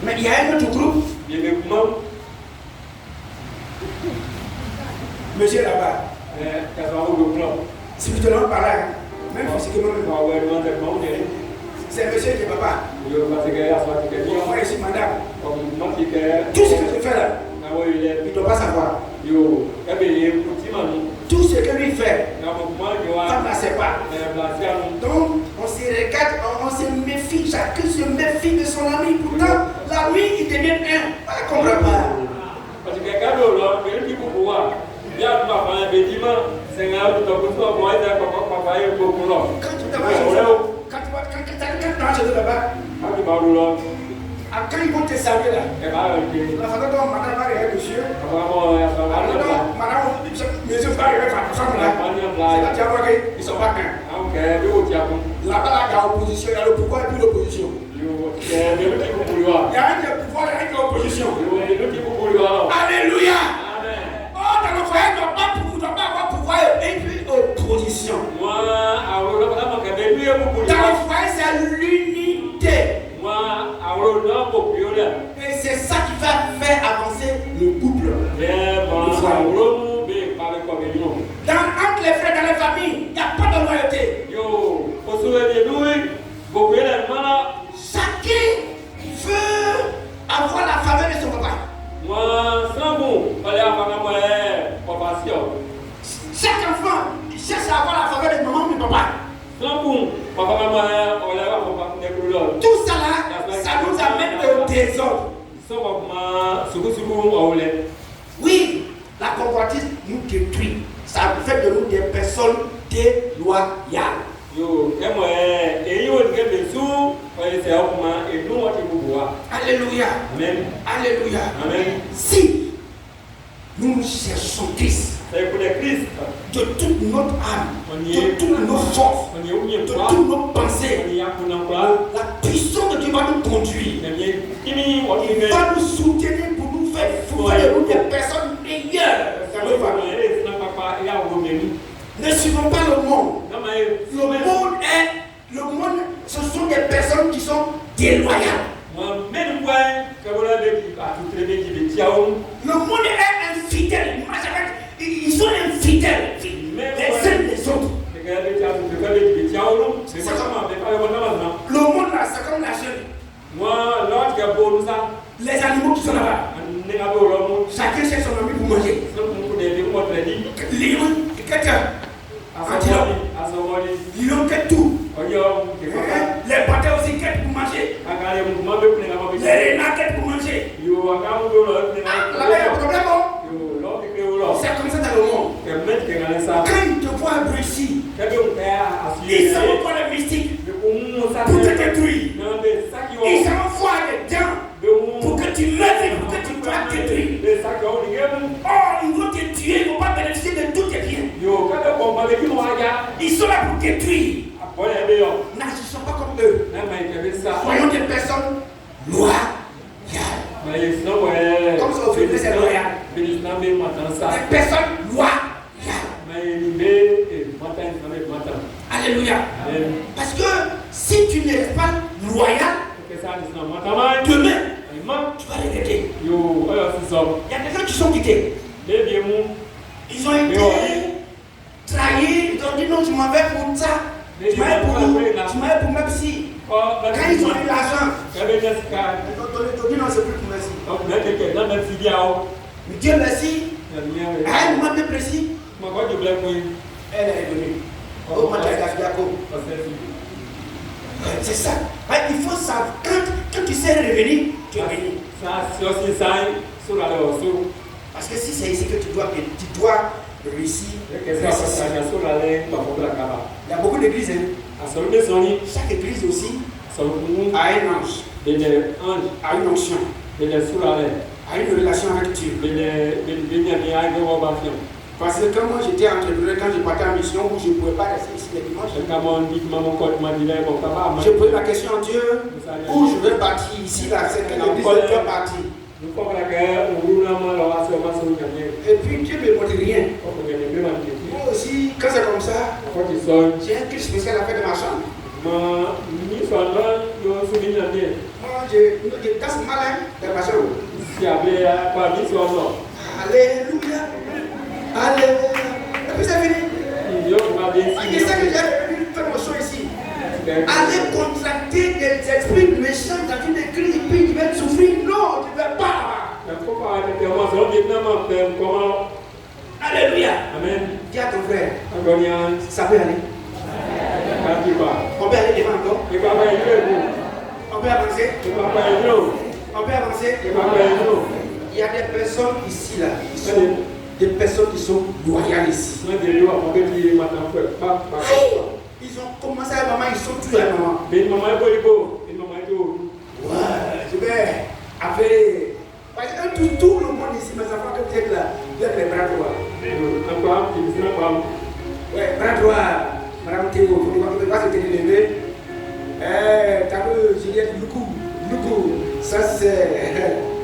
Mais il y a un autre groupe. Monsieur là-bas. Spirituellement parlant, même physiquement, c'est monsieur qui est papa. Moi, je suis madame. Tout ce que je fais là, il ne doit pas savoir. Tout ce que lui fait, femme ne sait pas. Donc, on se regarde, on se méfie, chacun se méfie de son ami. Pourtant, l'ami, il devient un. On ne comprend pas. Quand ils vont te saluer là, la façon dont madame va regarder monsieur, madame, monsieur va regarder sa femme là, c'est là que tu vas voir qu'ils ne sont pas un. Là-bas, il y a l'opposition, il y a le pouvoir et puis l'opposition. Il y a un pouvoir et l'opposition. Alléluia. Oh, dans le foyer, il ne doit pas avoir pouvoir et puis opposition. Dans le foyer, c'est l'unité. Et c'est ça qui va faire avancer le couple. Entre les frères dans les familles, il n'y a pas de loyauté. Chacun veut avoir la faveur de son papa. Chaque enfant cherche à avoir la faveur de maman ou de papa. Tout ça là, ça nous amène au désordre. Oui, la convoitise nous détruit. Ça fait de nous des personnes déloyales. Alléluia. Amen. Alléluia. Amen. Si nous cherchons Christ, de toute notre âme, de toutes nos forces, de toutes nos pensées, la puissance de Dieu va nous conduire. Il va nous soutenir pour nous faire de nous des personnes meilleures. Ne suivons pas le monde. Le monde, ce sont des personnes qui sont déloyales. Le monde est infidèle. Ils sont infidèles les uns les autres. Le monde là, c'est comme la jeune. Les animaux qui sont là-bas. Chacun cherche son ami pour manger. Lion, quelqu'un. Lion, quête tout. Les pâtés aussi quêtent pour manger. Les renards quêtent pour manger. Là-bas, il y a un problème. C'est comme ça dans le monde. Quand ils te voient réussir, ils savent pas le mystique. pour te détruire. Ils envoient des dents pour que tu lèves, pour que tu sois détruit. Or, ils vont te tuer, ils ne vont pas bénéficier de tous tes biens. Ils sont là pour détruire. N'agissons pas comme eux. Soyons des personnes loyales. Comme ça, au fait, c'est loyal. Des personnes loyales. Alléluia. Parce que si tu n'es pas loyal, demain, tu vas regretter. Il y a des gens qui sont quittés. Ils ont été trahis. Ils ont dit non, je m'en vais pour ça. Je m'en vais pour ma psy. Quand ils ont eu l'argent, ils ont dit non, c'est plus pour merci. Mais Dieu merci. À un moment bien précis, elle est venue. Oh, c'est ça. Il faut savoir, quand tu sais revenir, tu es béni. Parce que si c'est ici que tu dois réussir, il y a beaucoup d'églises. Chaque église aussi a un ange, a une onction, a une relation avec Dieu. Parce que quand moi j'étais entrepreneur, quand je partais en mission, où je ne pouvais pas rester ici les dimanches, je posais la question à Dieu, où je vais partir ici, là, c'est quelle église je dois partir. Et puis Dieu ne me montre rien. Moi aussi, quand c'est comme ça, j'ai un cri spécial à faire de ma chambre. Moi, je casse malin dans ma chambre. Alléluia. Alléluia. Et puis c'est fini. Il sait que j'ai fait mon show ici. Allez contracter des esprits méchants dans une église et puis tu vas souffrir. Non, tu ne vas pas. Alléluia. Amen. Dis à ton frère. Ça peut aller. On peut aller devant encore. On peut avancer. On peut avancer. Il y a des personnes ici là. Des personnes qui sont loyales ici. Ils ont commencé à maman, ils sont tous à maman. Ouais, je vais appeler. Parce que tout le monde ici, mes enfants, que vous êtes là, vous êtes les bras droits. Ouais, bras droits. Madame Théo, il ne faut pas se lever. T'as vu Juliette Loukou, ça c'est.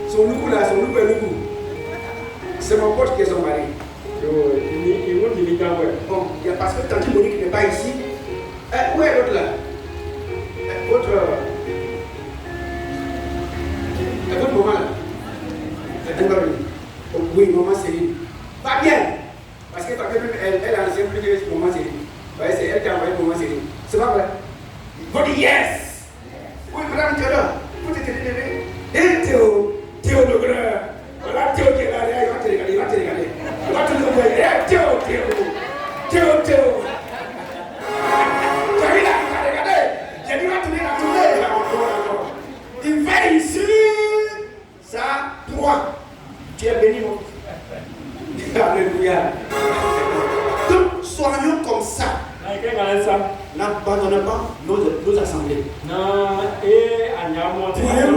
Son Loukou là, son Loukou est Loukou. C'est mon pote qui est son mari. Bon, parce que Tante Monique n'est pas ici. Où est l'autre là? Votre maman là? Oui, maman Céline. Pas bien. Parce que elle a lancé plus que maman Céline. C'est elle qui a envoyé maman Céline. C'est pas vrai? Vous dites yes! Oui, madame Théodore, vous êtes élevé. Et Théo le grand. Voilà Théo qui est là, il va te regarder. Il va te regarder. Théo. Tu as vu là, il va regarder. J'ai dit, il va tourner. Il va ici. Ça, toi, tu es béni, mon. Alléluia. Donc, soyons comme ça. N'abandonnez pas nos assemblées.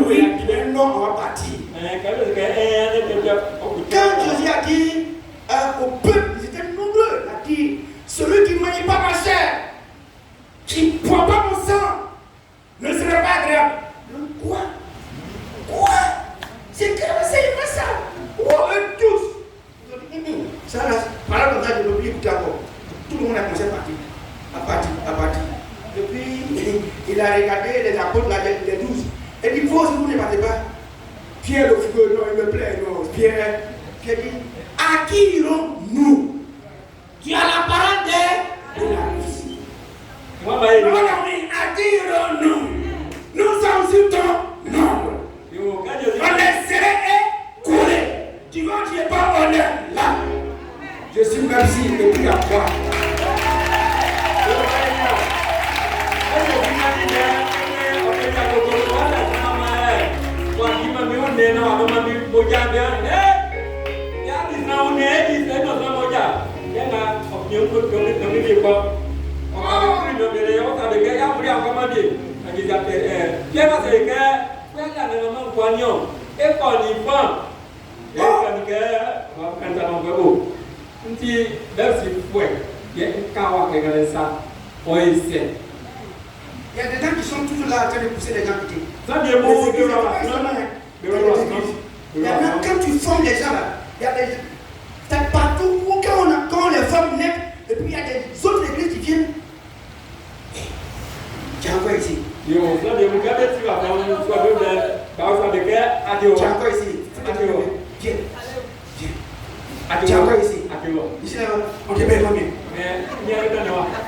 Oui, non, on va partir. Quand Jésus a dit au peuple, ils étaient nombreux, il a dit, celui qui ne manie pas ma chair, qui ne boit pas mon sang, ne sera pas agréable. Quoi? C'est ça. Oh, eux tous. Ça, là, par là, je ne peux plus écouter encore. Tout le monde a commencé à partir. Et puis, il a regardé les apôtres, les 12. Et il dit, vous ne partez pas. Pierre le frigo, non, il me plaît, non. Pierre dit, à qui irons-nous? Tu as la parole de la vie. À qui irons-nous? Nous sommes sur ton nombre. On les serrer et courir. Tu vois, tu n'es pas honnête là. Je suis merci et puis à toi. Bien parce que quand la maman poignant et quand il prend et quand que quand ça m'en fait beau. Un petit verset fouet. Il y a un kawa qui regarde ça. On essaie. Il y a des gens qui sont toujours là en train de pousser les gens quitter. Ça vient bon de la quand tu formes les gens là, il y a des partout où quand les femmes naissent, et puis il y a des autres églises qui viennent. Tu as encore ici. Tu as encore ici. Viens. Tu as encore ici. Ici là, on te paye combien?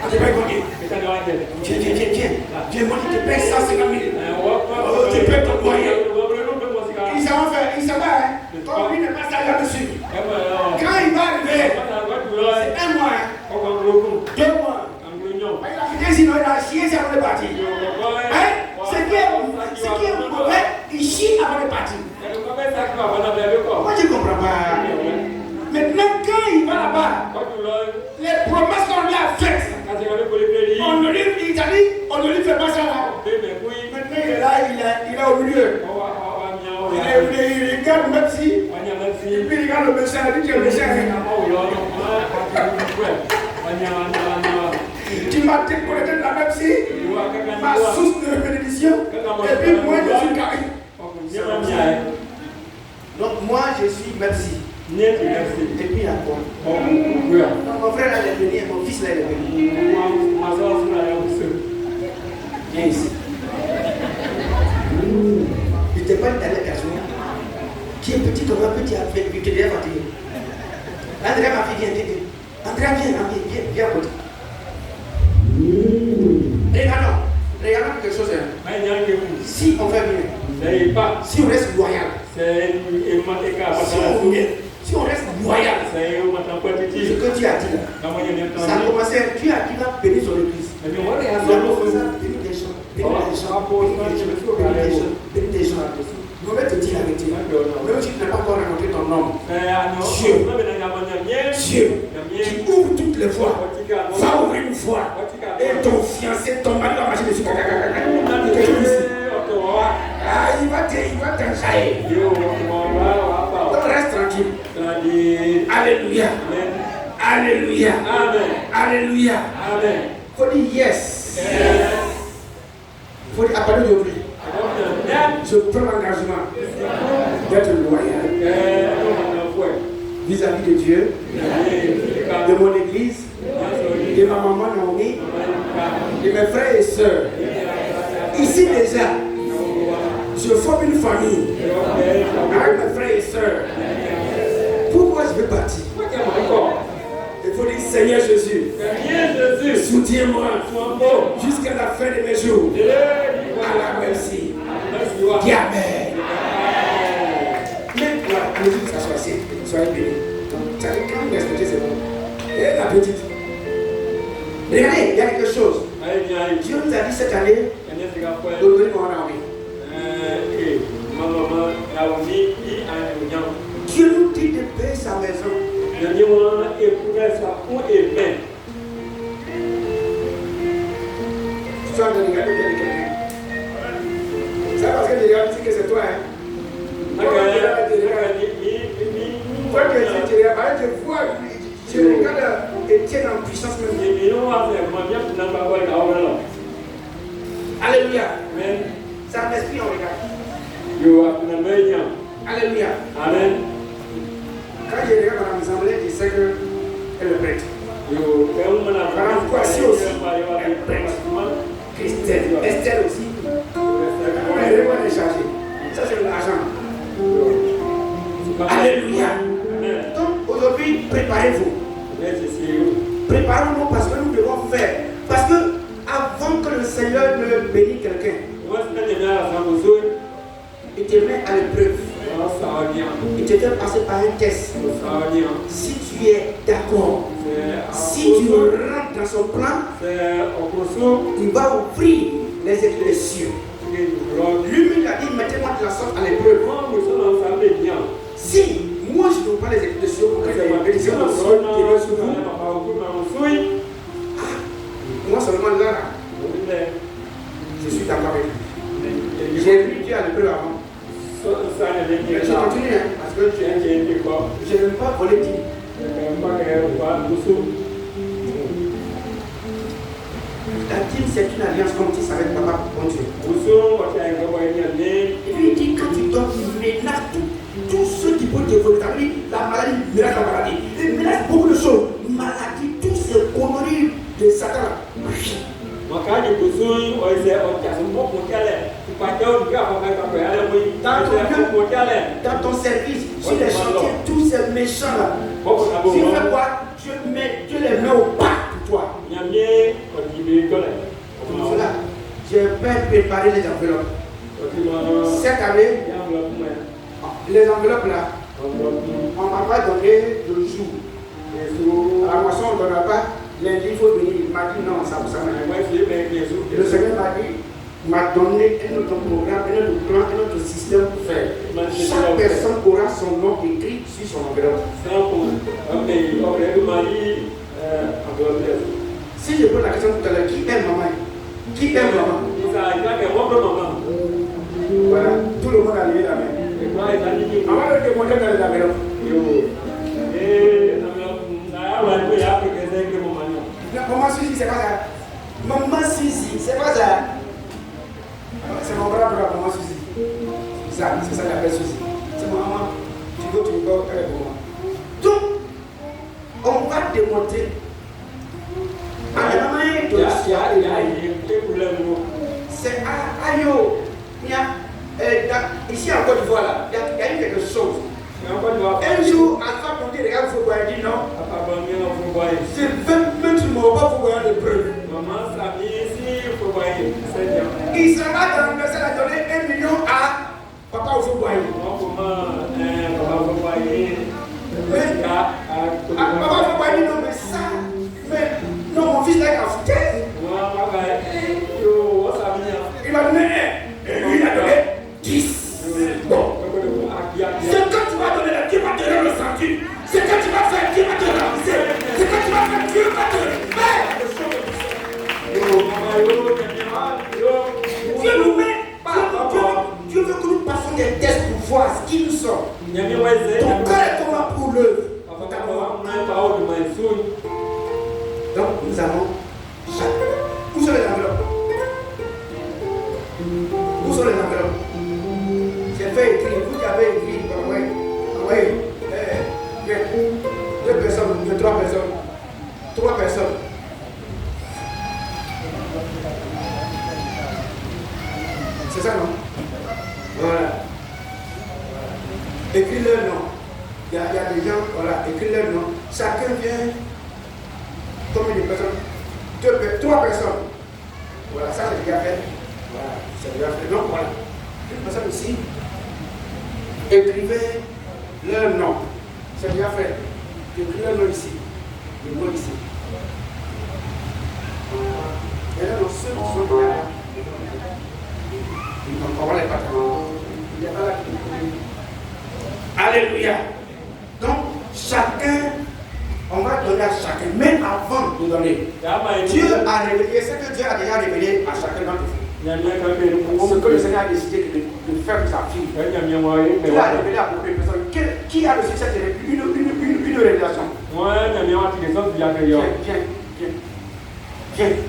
On te paye combien? Viens, moi je te paye 150 000. Tu payes ton moyen. Il s'en va, hein. Comme lui n'est pas ça là-dessus. Quand il va arriver, c'est 1 mois, hein. 2 mois. Il a quitté sinon il a chié avant de partir. Hein? Ce qui est mauvais, il chie avant de partir. Moi je ne comprends pas. Maintenant quand il va là-bas, les promesses qu'on lui a faites, on ne lui fait pas ça là. Maintenant il est là, il est au milieu. Il regarde le médecin, et puis il regarde le médecin, il dit que le médecin est là. Tu m'as déconnecté de la médecine, ma source de bénédiction, et puis moi je suis carré. Donc moi je suis médecin. Et puis à quoi? Mon frère là il est venu, mon fils là il est venu. Viens ici. Je t'ai pas dit d'aller garçon. Qui est petit comme un petit avec qui te déjà fatigué. Andrea ma fille viens. Andrea viens à côté. Regardons quelque chose. Si on fait bien, si on reste loyal, si on reste loyal, ce que tu as dit là, ça a commencé, tu as dit là, bénir son église. Bénir des gens. Je vais te dire la vérité. Même si tu n'as pas encore rencontré ton homme, Dieu, qui ouvre toutes les voies, va ouvrir une voie. Et ton fiancé, ton mari va marcher dessus. Il va t'enjailler. Donc reste tranquille. Alléluia. Alléluia. Alléluia. Il faut dire yes. Il faut dire à partir d'aujourd'hui. Je prends l'engagement d'être loyal vis-à-vis de Dieu, de mon église, de ma maman Naomi, de mes frères et sœurs. Ici déjà, je forme une famille avec mes frères et sœurs. Pourquoi je vais partir? Il faut dire Seigneur Jésus, soutiens-moi jusqu'à la fin de mes jours. Allah merci. Dis Amen. Mais voilà, allez-y, vous asseyez, soyez bénis. Quand vous respectez, c'est bon. Et la petite. Regardez, il y a quelque chose. Dieu nous a dit cette année d'honorer mon armée. Dieu nous dit de payer sa maison. Tu sois en train de regarder bien quelqu'un. C'est parce que je regarde ici que c'est toi, hein. Toi que je vois, je regarde Étienne en puissance même. Alléluia. C'est un esprit, on regarde. Alléluia. Amen. Quand je regarde Madame Zamblé, je sais qu'elle est prête. Madame Kwasi aussi, elle est prête. Christelle, Estelle aussi. Elle est bonne chargée. Ça, c'est l'argent. Alléluia. Donc, aujourd'hui, préparez-vous. Préparons-nous parce que nous devons faire. Parce que, avant que le Seigneur ne bénisse quelqu'un, il te met à l'épreuve. Il te fait passer par un test. Si tu es d'accord, si tu rentres dans son plan, il va ouvrir les éclats des cieux. Lui-même a dit, mettez-moi de la sorte à l'épreuve. Si moi je n'ouvre pas les éclats des cieux pour que les bénédictions qui vont sur vous, moi seulement là, je suis d'accord avec lui. volé 10. La dîme, c'est une alliance qu'on tisse avec papa pour Dieu. Et puis il dit, quand tu donnes, il menace tous ceux qui peuvent te voler. La maladie, il menace la maladie. Il menace beaucoup de choses. Maladie, tous ces conneries de Satan là. Dans ton service, sur les chantiers, tous ces méchants là. Tu fais quoi? Dieu les met au pas pour toi. Pour cela, j'ai préparé les enveloppes. Cette année, les enveloppes là, on ne m'a pas donné le jour. À la moisson, on ne donnera pas. Lundi, il faut venir. Il m'a dit non, ça vous amène. Le Seigneur m'a donné un autre programme, un autre plan, un autre système pour faire. Chaque personne aura son nom écrit sur son enveloppe. Si je pose la question tout à l'heure, qui aime maman? Qui aime maman? Voilà, tout le monde a levé la main. On va le demander dans les enveloppes. Maman Suzy, c'est pas ça. Maman Suzy, c'est pas ça. C'est mon grand frère, maman Suzy. C'est ça qu'il appelle Suzy. C'est maman. Tu veux, elle est pour moi. Donc, on va démontrer. C'est Ayo. Ici en Côte d'Ivoire, là, il y a eu quelque chose. Un jour, Alpha Condé regarde Foucault et dit non. C'est 20 minutes, mon pas Foucault de preuve. Il s'en va dans le verset à donner 1 million à Papa Foucault. Papa Foucault dit non, mais ça, mais non, mon fils là, il a foutu. Il m'a donné 1 et lui il a donné 10. Bon. C'est quand tu vas donner la Dieu va te le sentir. C'est quand tu vas faire Dieu va te réaliser. C'est quand tu vas faire Dieu va te faire. Dieu nous met. Dieu veut que nous passions des tests pour voir ce qui nous sort. Ton cœur est comment pour l'œuvre. Donc nous allons chaque. Où sont les enveloppes? Où sont les enveloppes? J'ai fait écrire, vous qui avez écrit, deux personnes, trois personnes. 3 personnes. C'est ça, non? Voilà. Écris leur nom. Il y a des gens, voilà, écris leur nom. Chacun vient. Combien de personnes? 3 personnes. Voilà, ça c'est déjà fait. Voilà, c'est déjà fait. Donc voilà. Une personne ici. Écrivez leur nom. C'est déjà fait. Écrivez leur nom ici. Le nom ici. Et là, nos ceux qui sont là. On va les partager. Alléluia. Donc, chacun, on va donner à chacun, même avant de donner. Dieu a révélé, ce que Dieu a déjà révélé à chacun d'entre vous. Ce que le Seigneur a décidé de faire pour sa fille. Il a révélé à beaucoup de personnes. Qui a reçu cette une révélation?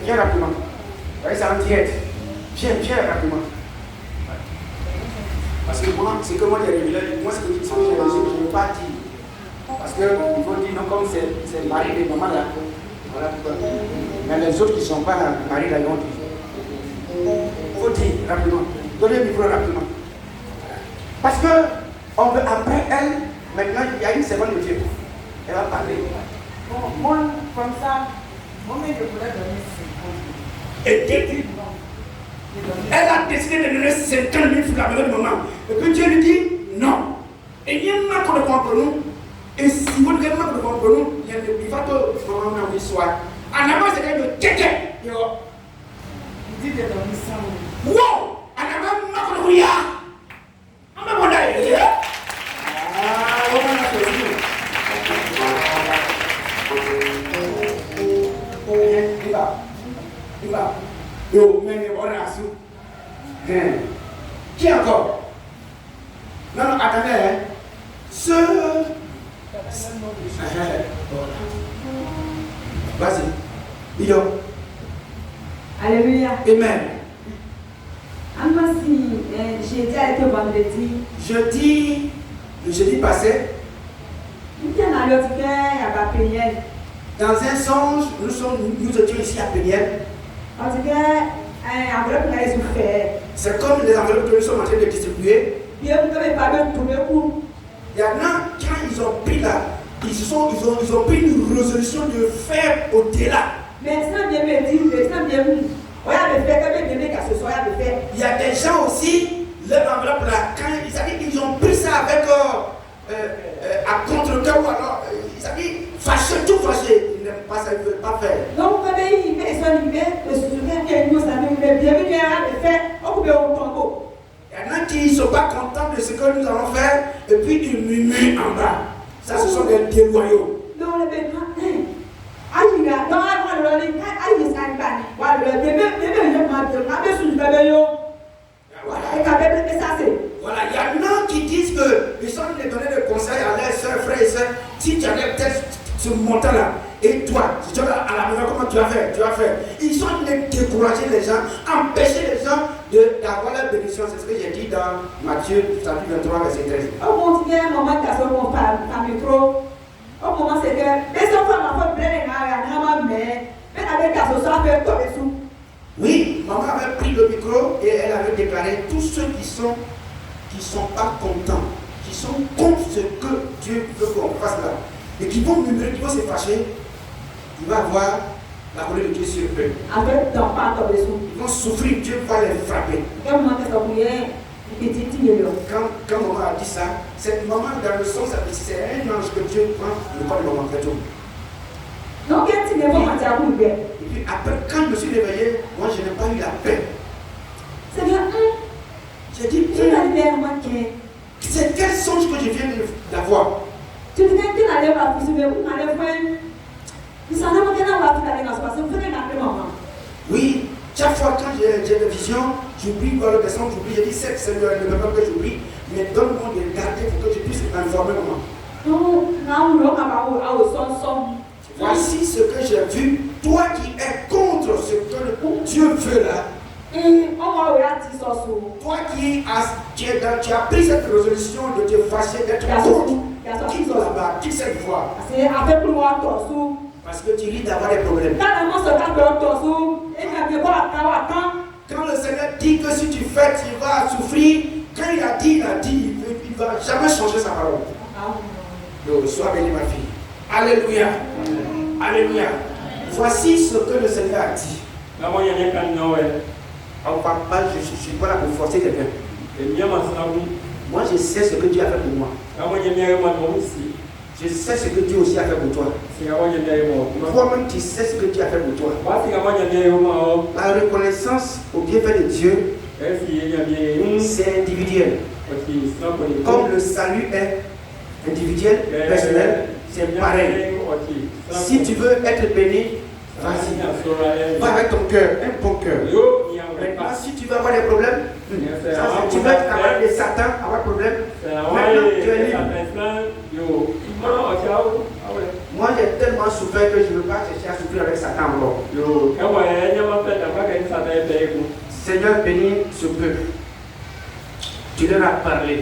Viens rapidement. C'est en direct. Viens rapidement. Parce que moi, c'est que moi j'ai révélé, moi ce que j'ai reçu, je ne veux pas dire. Parce qu'ils vont dire non, comme c'est le mari de maman là. Voilà pourquoi. Mais les autres qui ne sont pas mariés là, ils vont dire. Il faut dire rapidement. Donnez le micro rapidement. Parce que on veut, après elle, maintenant il y a une seconde de Dieu. Elle va parler. Bon, moi, comme ça, moi-même je voulais donner 50 000. Et dès elle a décidé de donner 50 000 pour la maison de maman. Et puis Dieu lui dit non. Et il y a un marque de point pour nous. Et si vous avez un marque de point pour nous, il va te faire un soir. En avant, c'est quelqu'un de kéké. Il dit de donner 100 000. Wow! En avant, marque de rouillard. On va voir d'ailleurs. Ah, on va la faire. Il va. Yo, mais on a su. Qui encore? Non, attendez. Ce Vas-y. Dis donc. Alléluia. Amen. Moi, si j'ai été avec le vendredi. Jeudi, le jeudi passé, dans un songe, nous étions ici à Péniel. C'est comme les enveloppes que nous sommes en train de distribuer. Il y en a, quand ils ont pris là, ils ont pris une résolution de faire au-delà. Mais ça vient me dire, ça vient me il y a des gens aussi, leur enveloppe là, quand ils ont pris ça avec à contre-cœur ou alors, ils fâché, tout fâché, ils n'aiment pas ça, ils ne veulent pas faire. Donc, quand ils mettent ça, ils mettent, je me souviens qu'il nous avait bienvenue à faire, on peut au Congo. Il y en a qui ne sont pas contents de ce que nous allons faire, et puis ils murmurent en bas. Ça, ce sont des déloyaux. Non, les bêtements, voilà, il y en a qui disent qu'ils sont en train de donner des conseils à leurs soeurs, frères et sœurs. Si tu avais peut-être ce montant-là, et toi, si tu es à la maison, comment tu vas faire? Ils sont en train de décourager les gens, empêcher les gens d'avoir la bénédiction. C'est ce que j'ai dit dans Matthieu chapitre 23, verset 13. Oh mon Dieu, maman, tu as son micro. Au moment c'est que les enfants m'ont fait oui, maman avait pris le micro et elle avait déclaré tous ceux qui sont pas contents, qui sont contre ce que Dieu veut qu'on fasse là, et qui vont murmurer, qui vont se fâcher, il va avoir la colère de Dieu sur eux. Ils vont souffrir, Dieu va les frapper. Quand maman a dit ça, cette maman dans le sens, c'est un ange que Dieu prend le corps de maman Créton. Donc, et puis après, quand je me suis réveillé, moi je n'ai pas eu la paix. J'ai dit, c'est quel songe que je viens d'avoir? Oui, chaque fois quand j'ai des visions, j'oublie quoi le descendre, j'oublie, j'ai dit c'est le même que j'oublie, mais donne-moi de garder pour que je puisse informer maman. Voici ce que j'ai vu, toi qui es contre ce que Dieu veut là. Toi qui as pris cette résolution de te fâcher, d'être contre, quitte là-bas, quitte cette voie. Parce que tu risques d'avoir des problèmes. Quand le Seigneur dit que si tu fais, tu vas souffrir, quand il a dit, il ne va jamais changer sa parole. Donc, sois béni ma fille. Alléluia. Alléluia. Voici ce que le Seigneur a dit. Je ne suis pas là pour forcer quelqu'un. Moi, je sais ce que Dieu a fait pour moi. Je sais ce que Dieu aussi a fait pour toi. Toi-même, tu sais ce que Dieu a fait pour toi. La reconnaissance au bienfait de Dieu, c'est individuel. Comme le salut est individuel, personnel, c'est pareil. Si tu veux être béni, vas-y. Va avec ton cœur, un bon cœur. Maintenant, si tu veux avoir des problèmes, tu veux être capable de Satan, avoir des problèmes, maintenant tu es libre. Moi j'ai tellement souffert que je ne veux pas chercher à souffrir avec Satan encore. Seigneur, bénis ce peuple. Tu leur as parlé.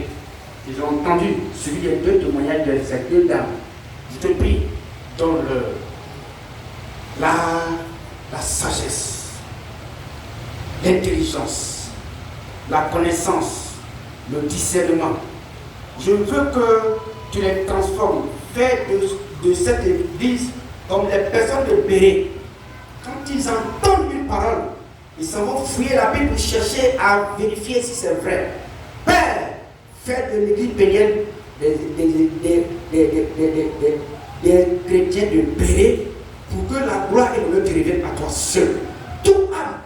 Ils ont entendu, suivi les deux témoignages de ces deux dames. Je te prie, donne-leur la sagesse, l'intelligence, la connaissance, le discernement. Je veux que tu les transformes. Fais de cette église comme les personnes de Béret. Quand ils entendent une parole, ils s'en vont fouiller la Bible pour chercher à vérifier si c'est vrai. Père, fais de l'église bénienne des chrétiens de Béret pour que la gloire et l'honneur te reviennent à toi seul. Tout âme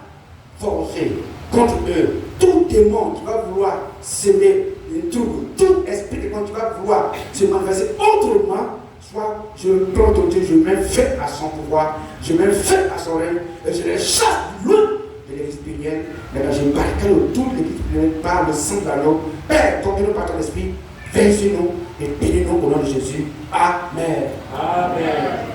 forgée contre eux, tout démon qui va vouloir s'aimer, tout esprit de démon qui va vouloir se manifester autrement, soit je prends ton Dieu, je mets fin à son pouvoir, je mets fin à son règne, et je les chasse loin de l'église bénienne. Maintenant, je barricade autour de l'église bénienne par le sang de l'agneau. Père, conduis-nous par ton esprit, Veille sur nous et bénis-nous au nom de Jésus. Amen. Amen.